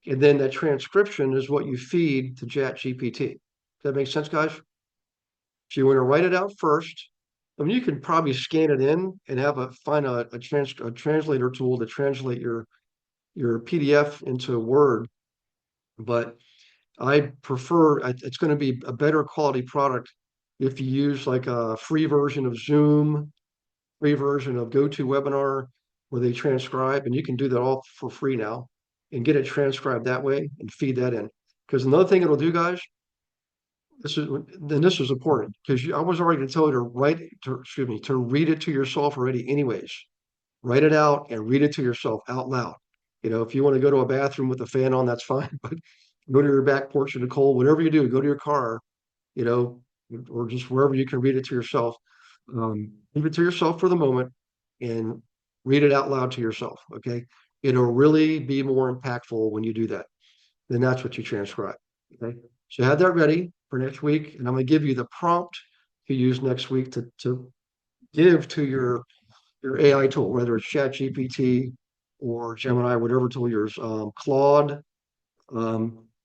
And then that transcription is what you feed to ChatGPT. Does that make sense, guys? So you want to write it out first. I mean, you can probably scan it in and find a translator tool to translate your PDF into Word. But I prefer it's going to be a better quality product if you use like a free version of Zoom, free version of GoToWebinar, where they transcribe, and you can do that all for free now and get it transcribed that way and feed that in. Because another thing it'll do, guys, this is important because I was already going to tell you to read it to yourself already, anyways. Write it out and read it to yourself out loud. You know, if you want to go to a bathroom with the fan on, that's fine. But go to your back porch in the cold, whatever you do, go to your car, you know, or just wherever you can read it to yourself. Leave it to yourself for the moment and read it out loud to yourself. Okay. It'll really be more impactful when you do that. Then that's what you transcribe. Okay. So have that ready for next week. And I'm going to give you the prompt to use next week to give to your AI tool, whether it's ChatGPT or Gemini, whatever tool yours, Claude.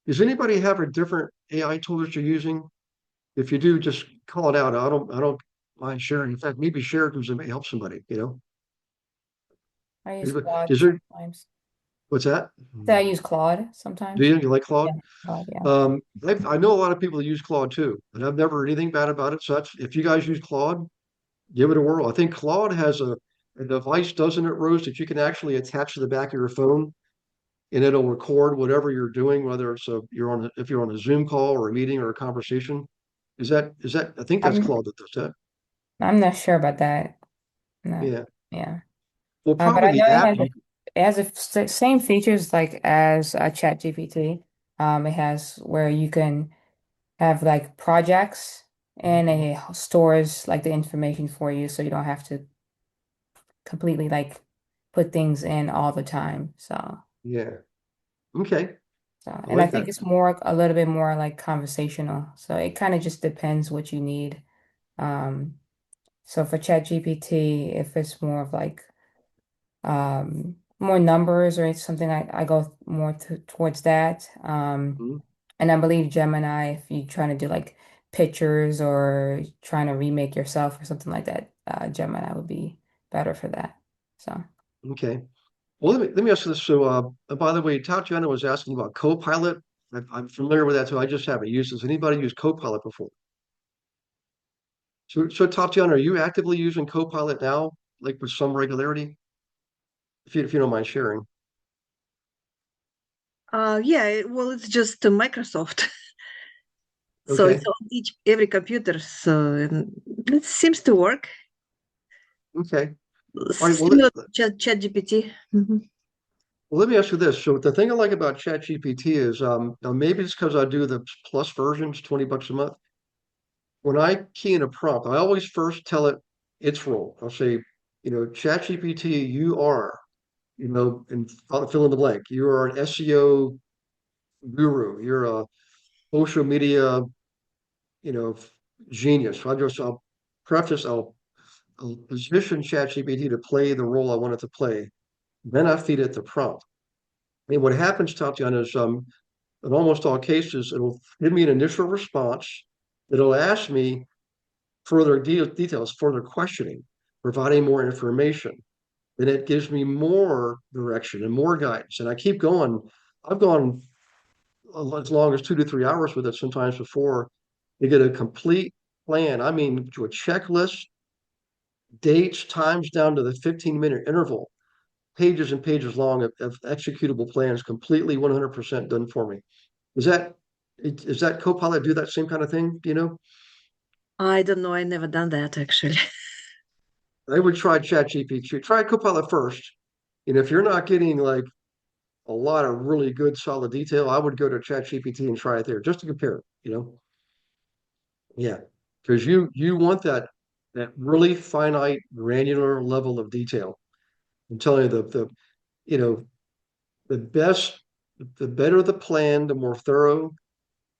Does anybody have a different AI tool that you're using? If you do, just call it out. I don't mind sharing. In fact, maybe share it because it may help somebody, you know? I use Anybody- Claude Is there, sometimes. what's that? So I use Claude Do sometimes. you like Claude? Yeah, Claude, yeah. I know a lot of people that use Claude too, and I've never heard anything bad about it. So if you guys use Claude, give it a whirl. I think Claude has a device, doesn't it, Rose, that you can actually attach to the back of your phone and it'll record whatever you're doing, whether it's if you're on a Zoom call or a meeting or a conversation. Is that I think that's I'm Claude that does that. I'm not sure about that. No. Yeah. Yeah. Well, But probably I the know app. it has the same features like as ChatGPT. It has where you can have like projects and it stores like the information for you so you don't have to completely like put things in all the time. Yeah. Okay. I And I like think that. it's more a little bit more like conversational. So it kind of just depends what you need. Um, so for ChatGPT, if it's more of like more numbers or it's something I go more towards that. Mhm. And I believe Gemini, if you're trying to do like pictures or trying to remake yourself or something like that, Gemini would be better for that. So. Okay. Well, let me ask you this. So, by the way, Tatiana was asking about Copilot. I'm familiar with that too. I just haven't used this. Anybody used Copilot before? So Tatiana, are you actively using Copilot now, like with some regularity? If you don't mind sharing. Yeah, well, it's just Microsoft. So it's Okay. on every computer. So it seems to work. Okay. All right. Similar to ChatGPT. Well, let me ask you this. So the thing I like about ChatGPT is, now maybe it's because I do the plus versions, $20 a month. When I key in a prompt, I always first tell it its role. I'll say, ChatGPT, you are, and I'll fill in the blank. You are an SEO guru. You're a social media, you know, genius. I'll preface, I'll position ChatGPT to play the role I want it to play. Then I feed it the prompt. And what happens, Tatiana, is in almost all cases, it'll give me an initial response. It'll ask me further details, further questioning, providing more information. Then it gives me more direction and more guidance. And I keep going. I've gone as long as 2 to 3 hours with it sometimes before to get a complete plan. I mean, to a checklist, dates, times down to the 15-minute interval, pages and pages long of executable plans, completely 100% done for me. Is that is that Copilot do that same kind of thing? I don't know. I never done that actually. I would try ChatGPT. Try Copilot first. If you're not getting like a lot of really good solid detail, I would go to ChatGPT and try it there just to compare. Yeah. Because you want that really finite, granular level of detail. I'm telling you you know, the best, the better the plan, the more thorough,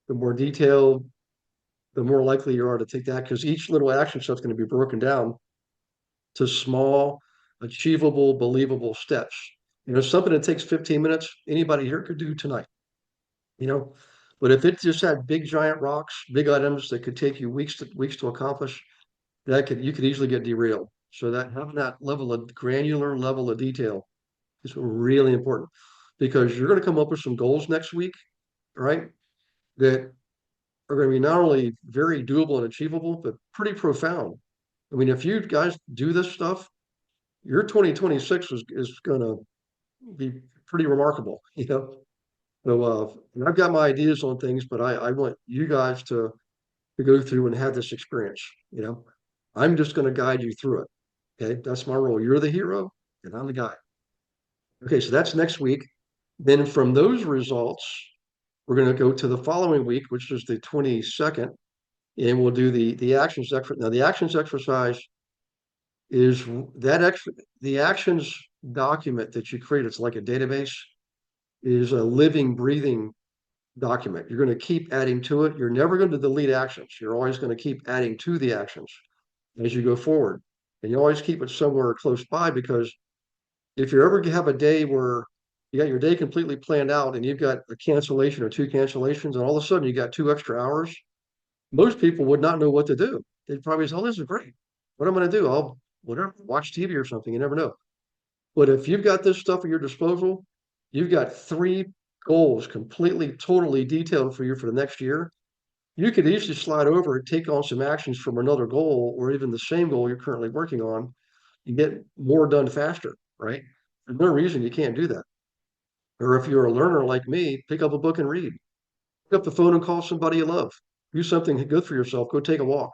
the more detailed, the more likely you are to take that because each little action step's going to be broken down to small, achievable, believable steps. Something that takes 15 minutes, anybody here could do tonight, you know. But if it just had big giant rocks, big items that could take you weeks to accomplish, you could easily get derailed. So that having that level of granular level of detail is really important because you're going to come up with some goals next week, right? That are going to be not only very doable and achievable, but pretty profound. I mean, if you guys do this stuff, your 2026 is going to be pretty remarkable. So, and I've got my ideas on things, but I want you guys to go through and have this experience. I'm just going to guide you through it. Okay, that's my role. You're the hero, and I'm the guide. Okay, so that's next week. Then from those results, we're going to go to the following week, which is the 22nd, and we'll do the actions exercise. Now, the actions exercise is the actions document that you create. It's like a database, is a living, breathing document. You're going to keep adding to it. You're never going to delete actions. You're always going to keep adding to the actions as you go forward. And you always keep it somewhere close by because if you ever have a day where you got your day completely planned out and you've got a cancellation or two cancellations, and all of a sudden you got 2 extra hours, most people would not know what to do. They'd probably say, "Oh, this is great. What am I going to do? I'll whatever, watch TV or something." You never know. But if you've got this stuff at your disposal, you've got 3 goals completely, totally detailed for you for the next year. You could easily slide over and take on some actions from another goal or even the same goal you're currently working on and get more done faster, right? There's no reason you can't do that. Or if you're a learner like me, pick up a book and read. Pick up the phone and call somebody you love. Do something good for yourself. Go take a walk.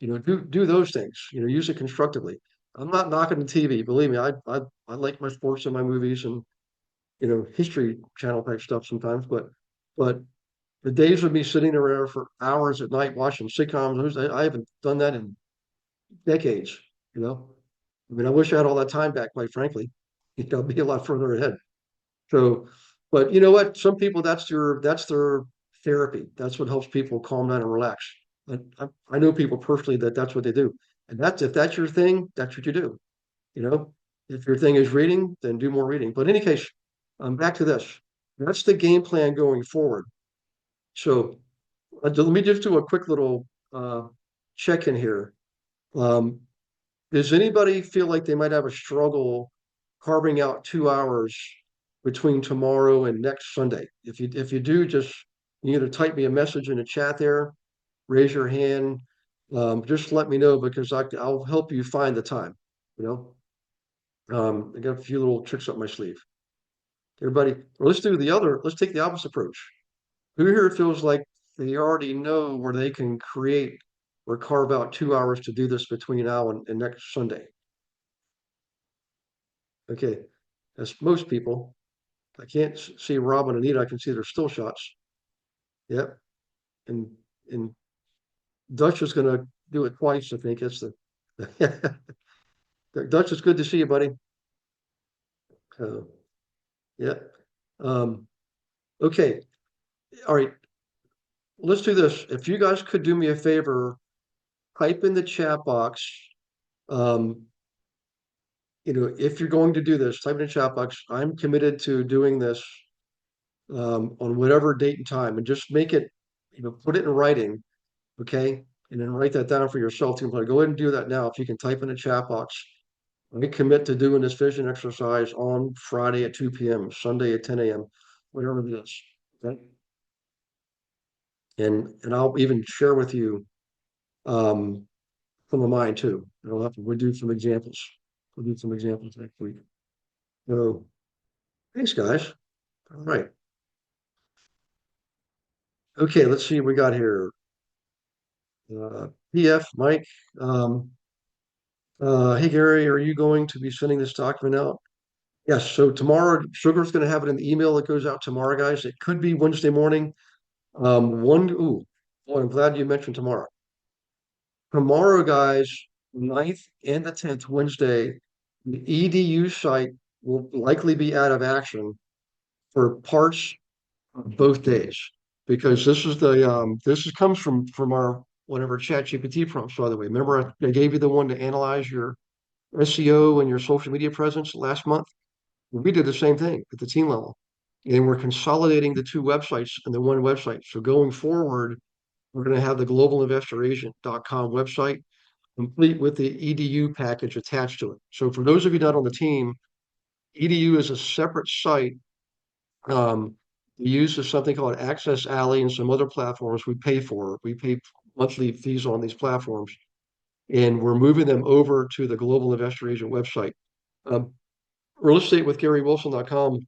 Do those things. Use it constructively. I'm not knocking the TV. Believe me, I like my sports and my movies and history channel type stuff sometimes. But the days of me sitting there for hours at night watching sitcoms, I haven't done that in decades. You know, I mean, I wish I had all that time back, quite frankly. I'd be a lot further ahead. So, but you know what? Some people, that's their therapy. That's what helps people calm down and relax. I know people personally that's what they do. And if that's your thing, that's what you do. You know, if your thing is reading, then do more reading. But in any case, back to this. That's the game plan going forward. So let me just do a quick little check in here. Um, does anybody feel like they might have a struggle carving out 2 hours between tomorrow and next Sunday? If you do, just you either type me a message in the chat there, raise your hand. Just let me know because I'll help you find the time. You know, I got a few little tricks up my sleeve. Everybody, or let's take the opposite approach. Who here feels like they already know where they can create or carve out 2 hours to do this between now and next Sunday? Okay, that's most people. I can't see Rob and Anita. I can see their still shots. Yep. And Dutch is going to do it twice. I think it's the Dutch. It's good to see you, buddy. Uh, yeah. Um, okay. All right. Let's do this. If you guys could do me a favor, type in the chat box. Um, if you're going to do this, type in the chat box. I'm committed to doing this on whatever date and time, and just make it, put it in writing, okay? And then write that down for yourself. Go ahead and do that now. If you can type in the chat box, I commit to doing this vision exercise on Friday at 2 p.m., Sunday at 10 a.m., whatever it is. Okay. And I'll even share with you some of mine too. We'll do some examples. We'll do some examples next week. So thanks, guys. All right. Okay, let's see what we got here. PF, Mike. Hey Gary, are you going to be sending this document out? Yes, so tomorrow, Sugar's going to have it in the email that goes out tomorrow, guys. It could be Wednesday morning. I'm glad you mentioned tomorrow. Tomorrow, guys, 9th and the 10th, Wednesday, the EDU site will likely be out of action for parts of both days because this comes from our whatever chat GPT prompts, by the way. Remember, I gave you the one to analyze your SEO and your social media presence last month? We did the same thing at the team level. And we're consolidating the two websites into one website. So going forward, we're going to have the globalinvestoragent.com website complete with the EDU package attached to it. So for those of you not on the team, EDU is a separate site. The use of something called Access Alley and some other platforms we pay for. We pay monthly fees on these platforms, and we're moving them over to the Global Investor Agent website. Real estate with GaryWilson.com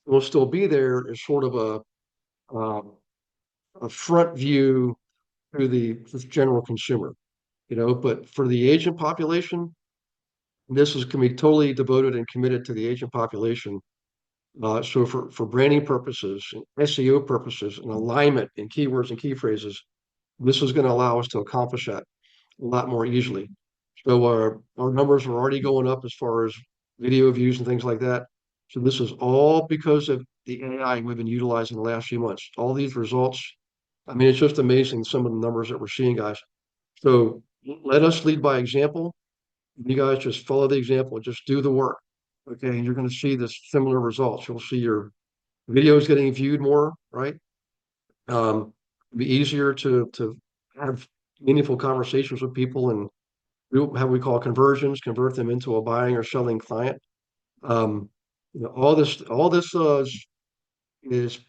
will still be there as sort of a front view to the general consumer, but for the agent population, this is going to be totally devoted and committed to the agent population. So for branding purposes, and SEO purposes, and alignment and keywords and key phrases, this is going to allow us to accomplish that a lot more easily. So our numbers are already going up as far as video views and things like that. So this is all because of the AI we've been utilizing the last few months. All these results, I mean, it's just amazing some of the numbers that we're seeing, guys. So let us lead by example. You guys just follow the example, just do the work. Okay, and you're going to see this similar results. You'll see your videos getting viewed more, right? It'll be easier to have meaningful conversations with people and do how we call conversions, convert them into a buying or selling client. All this is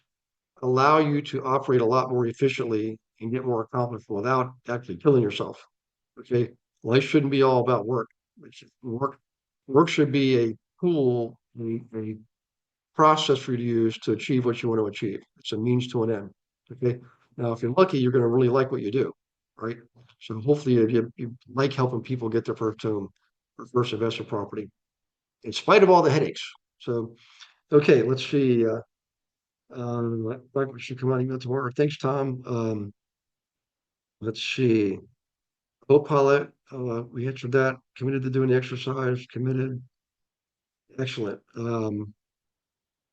allow you to operate a lot more efficiently and get more accomplished without actually killing yourself. Okay, life shouldn't be all about work. Work should be a tool, a process for you to use to achieve what you want to achieve. It's a means to an end. Okay. Now, if you're lucky, you're going to really like what you do, right? So hopefully you like helping people get their first home or first investment property, in spite of all the headaches. So, okay, let's see. Should come on email tomorrow. Thanks, Tom. Let's see. Co-pilot, we answered that. Committed to doing the exercise, committed. Excellent.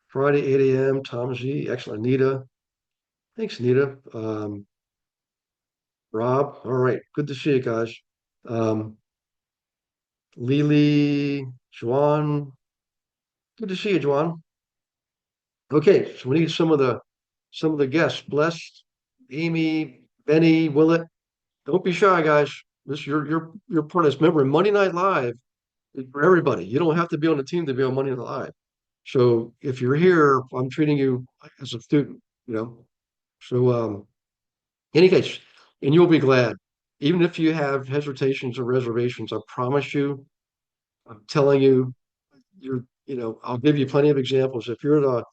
Friday, 8 a.m., Tom Z. Excellent. Anita. Thanks, Anita. Rob. All right. Good to see you guys. Lily, Juan. Good to see you, Juan. Okay, so we need some of the guests. Blessed, Amy, Benny, Willett. Don't be shy, guys. This your part of this. Remember, Monday Night Live is for everybody. You don't have to be on the team to be on Monday Night Live. So if you're here, I'm treating you as a student, you know. So any case, and you'll be glad. Even if you have hesitations or reservations, I promise you, I'm telling you, I'll give you plenty of examples. If you're the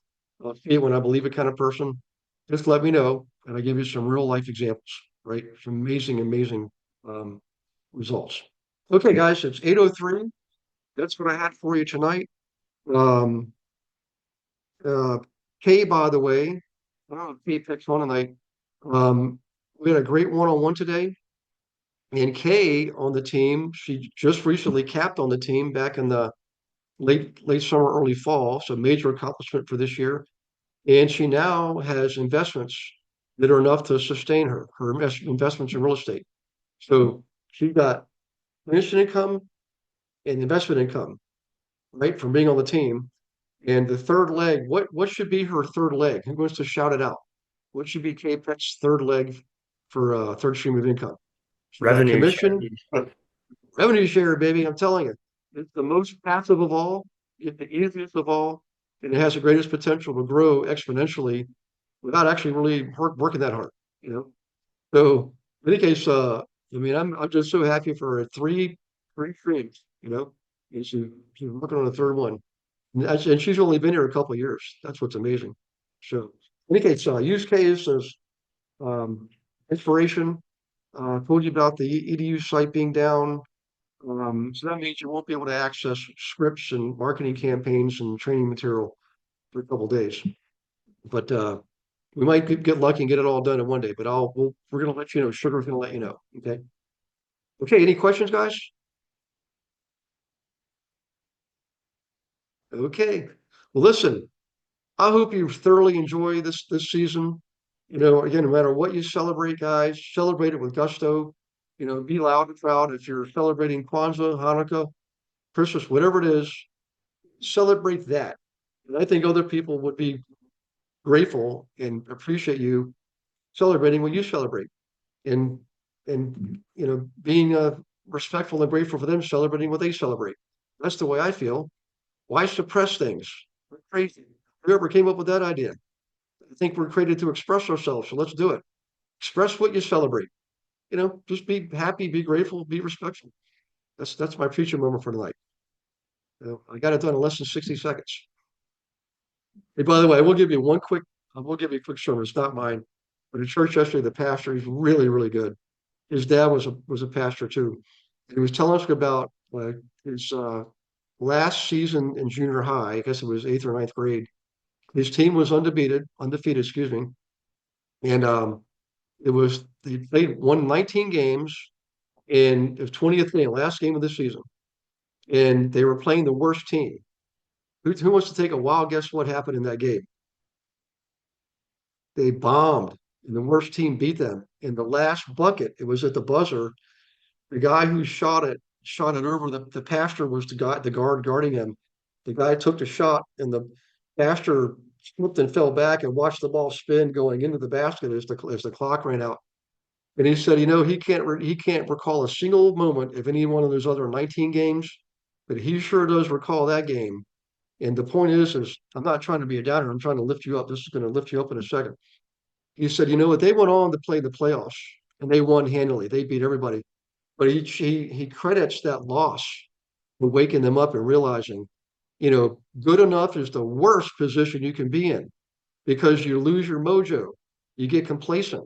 when I believe it kind of person, just let me know, and I give you some real life examples, right? Some amazing, amazing um, results. Okay, guys, it's 8:03. That's what I had for you tonight. Um, uh, Kay, by the way, I don't know if Kay picks one tonight. We had a great one-on-one today. And Kay on the team, she just recently capped on the team back in the late summer, early fall. So major accomplishment for this year. And she now has investments that are enough to sustain her investments in real estate. So she got instant income and investment income, right, from being on the team. And the third leg, what should be her third leg? Who wants to shout it out? What should be Kay Peck's third leg for third stream of income? She got Revenue share. commission, revenue share, baby. I'm telling you, it's the most passive of all, it's the easiest of all, and it has the greatest potential to grow exponentially without actually really working that hard, you know. So in any case, I mean, I'm just so happy for her. Three streams, you know, and she's working on the third one, and she's only been here a couple of years. That's what's amazing. So in any case, use case as inspiration. Told you about the EDU site being down. So that means you won't be able to access scripts and marketing campaigns and training material for a couple of days. But we might get lucky and get it all done in one day. But we're going to let you know. Sugar's going to let you know. Okay. Okay. Any questions, guys? Okay. Well, listen. I hope you thoroughly enjoy this season. You know, again, no matter what you celebrate, guys, celebrate it with gusto. You know, be loud and proud. If you're celebrating Kwanzaa, Hanukkah, Christmas, whatever it is, celebrate that. And I think other people would be grateful and appreciate you celebrating what you celebrate. And you know, being respectful and grateful for them celebrating what they celebrate. That's the way I feel. Why suppress things? We're crazy. Whoever came up with that idea? I think we're created to express ourselves, so let's do it. Express what you celebrate. You know, just be happy, be grateful, be respectful. That's my preaching moment for tonight. You know, I got it done in less than 60 seconds. Hey, by the way, I will give you a quick sermon. It's not mine, but in church yesterday, the pastor, he's really, really good. His dad was a pastor too. And he was telling us about his last season in junior high. I guess it was eighth or ninth grade. His team was undefeated, excuse me. And they won 19 games in the 20th game, last game of the season. And they were playing the worst team. Who wants to take a wild guess what happened in that game? They bombed, and the worst team beat them. In the last bucket, it was at the buzzer. The guy who shot it over. The pastor was the guard guarding him. The guy took the shot, and the pastor slipped and fell back and watched the ball spin going into the basket as the clock ran out. And he said, you know, he can't recall a single moment of any one of those other 19 games, but he sure does recall that game. And the point is I'm not trying to be a downer. I'm trying to lift you up. This is going to lift you up in a second. He said, you know what? They went on to play the playoffs and they won handily. They beat everybody. But he credits that loss for waking them up and realizing, you know, good enough is the worst position you can be in because you lose your mojo. You get complacent,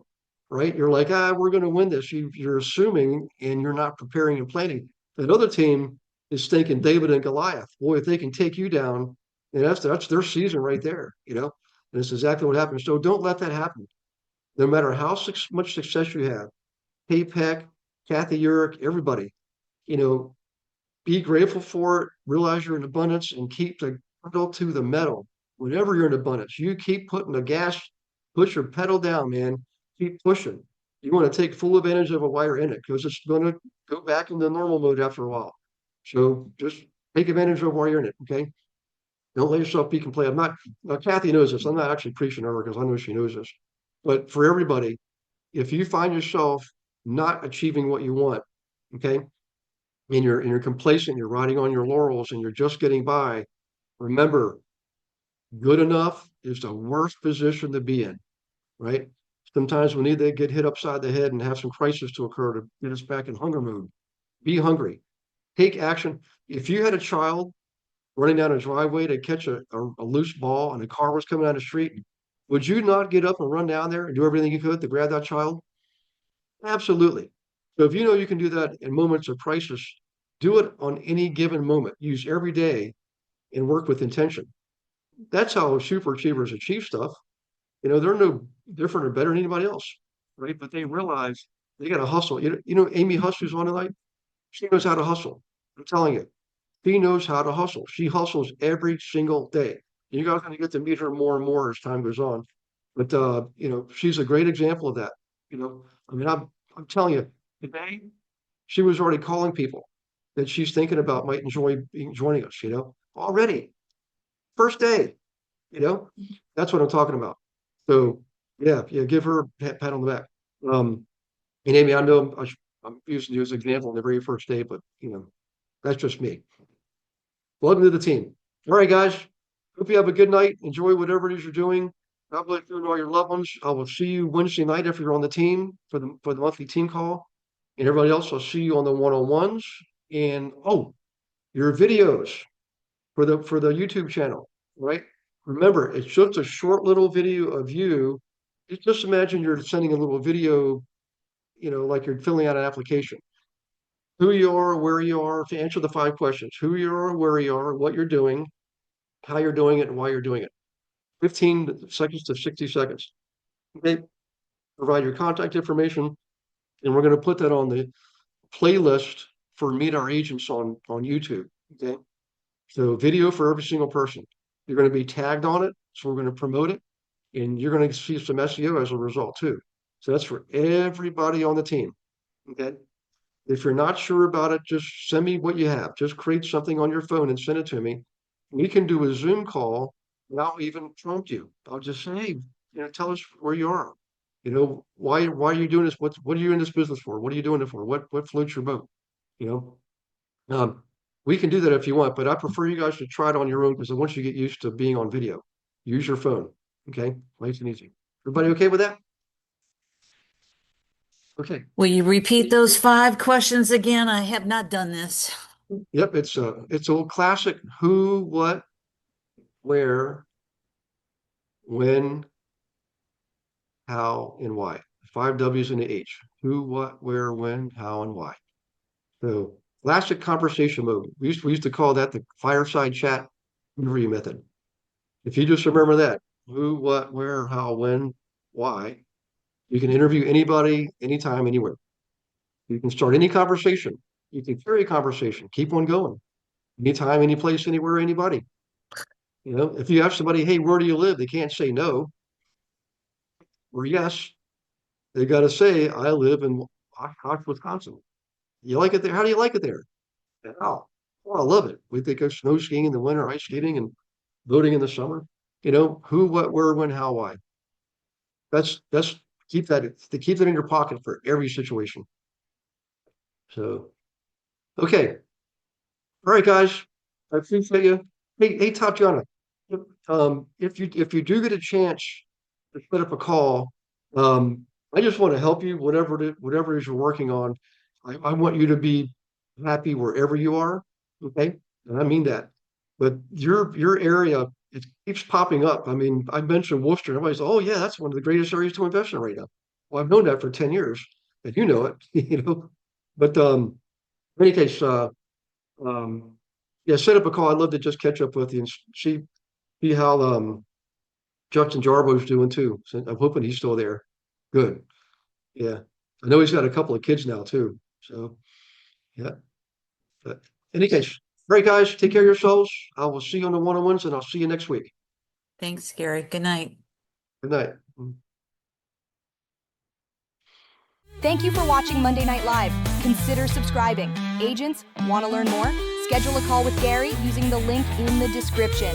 right? You're like, we're going to win this. You're assuming and you're not preparing and planning. That other team is thinking David and Goliath. Boy, if they can take you down, and that's their season right there, you know. And it's exactly what happens. So don't let that happen. No matter how much success you have, Paypec, Kathy Urich, everybody, you know, be grateful for it, realize you're in abundance, and keep the pedal to the metal. Whenever you're in abundance, you keep putting the gas, push your pedal down, man. Keep pushing. You want to take full advantage of it while you're in it because it's going to go back into normal mode after a while. So just take advantage of while you're in it. Okay. Don't let yourself be complacent. I'm not, now Kathy knows this. I'm not actually preaching to her because I know she knows this. But for everybody, if you find yourself not achieving what you want, okay, and you're complacent, you're riding on your laurels and you're just getting by, remember, good enough is the worst position to be in, right? Sometimes we need to get hit upside the head and have some crisis to occur to get us back in hunger mode. Be hungry. Take action. If you had a child running down a driveway to catch a loose ball and a car was coming down the street, would you not get up and run down there and do everything you could to grab that child? Absolutely. So if you know you can do that in moments of crisis, do it on any given moment. Use every day and work with intention. That's how super achievers achieve stuff. You know, they're no different or better than anybody else, right? But they realize they got to hustle. You know, Amy Hustler's on tonight. She knows how to hustle. I'm telling you, she knows how to hustle. She hustles every single day. You guys are going to get to meet her more and more as time goes on. But you know, she's a great example of that. You know, I mean, I'm telling you, today she was already calling people that she's thinking about might enjoy joining us. You know, already first day. You know, that's what I'm talking about. So yeah, yeah, give her a pat on the back. And Amy, I know I'm using you as an example on the very first day, but you know, that's just me. Welcome to the team. All right, guys. Hope you have a good night. Enjoy whatever it is you're doing. God bless you and all your loved ones. I will see you Wednesday night if you're on the team for the monthly team call. And everybody else, I'll see you on the one-on-ones. And oh, your videos for the YouTube channel, right? Remember, it's just a short little video of you. Just imagine you're sending a little video, you know, like you're filling out an application. Who you are, where you are, to answer the 5 questions. Who you are, where you are, what you're doing, how you're doing it, and why you're doing it. 15 seconds to 60 seconds. Okay. Provide your contact information, and we're going to put that on the playlist for Meet Our Agents on YouTube. Okay. So video for every single person. You're going to be tagged on it, so we're going to promote it, and you're going to see some SEO as a result too. So that's for everybody on the team. Okay. If you're not sure about it, just send me what you have. Just create something on your phone and send it to me. We can do a Zoom call, and I'll even prompt you. I'll just say, hey, you know, tell us where you are. You know, why are you doing this? What are you in this business for? What are you doing it for? What floats your boat? You know, we can do that if you want, but I prefer you guys to try it on your own because once you get used to being on video, use your phone. Okay, nice and easy. Everybody okay with that? Okay. Will you repeat those 5 questions again? I have not done this. Yep, it's a classic who, what, where, when, how, and why. 5 W's and the H. Who, what, where, when, how, and why. So classic conversation mode. We used to call that the fireside chat interview method. If you just remember that, who, what, where, how, when, why, you can interview anybody, anytime, anywhere. You can start any conversation. You can carry a conversation, keep on going. Anytime, any place, anywhere, anybody. You know, if you have somebody, hey, where do you live? They can't say no or yes. They got to say, I live in Oshkosh, Wisconsin. You like it there? How do you like it there? Oh, well, I love it. We think of snow skiing in the winter, ice skating, and boating in the summer. You know, who, what, where, when, how, why. That's keep that in your pocket for every situation. So, okay. All right, guys. I appreciate you. Hey, Tatiana. If you do get a chance to set up a call, I just want to help you, whatever it is you're working on. I want you to be happy wherever you are. Okay. And I mean that. But your area, it keeps popping up. I mean, I mentioned Worcester, and everybody's, oh yeah, that's one of the greatest areas to invest in right now. Well, I've known that for 10 years, and you know it, you know. But in any case, um, yeah, set up a call. I'd love to just catch up with you and see how Justin Jarbo's doing too. So I'm hoping he's still there. Good. Yeah. I know he's got a couple of kids now too. So, yeah. But in any case, great guys, take care of yourselves. I will see you on the one-on-ones and I'll see you next week. Thanks, Gary. Good night. Good night. Thank you for watching Monday Night Live. Consider subscribing. Agents, want to learn more? Schedule a call with Gary using the link in the description.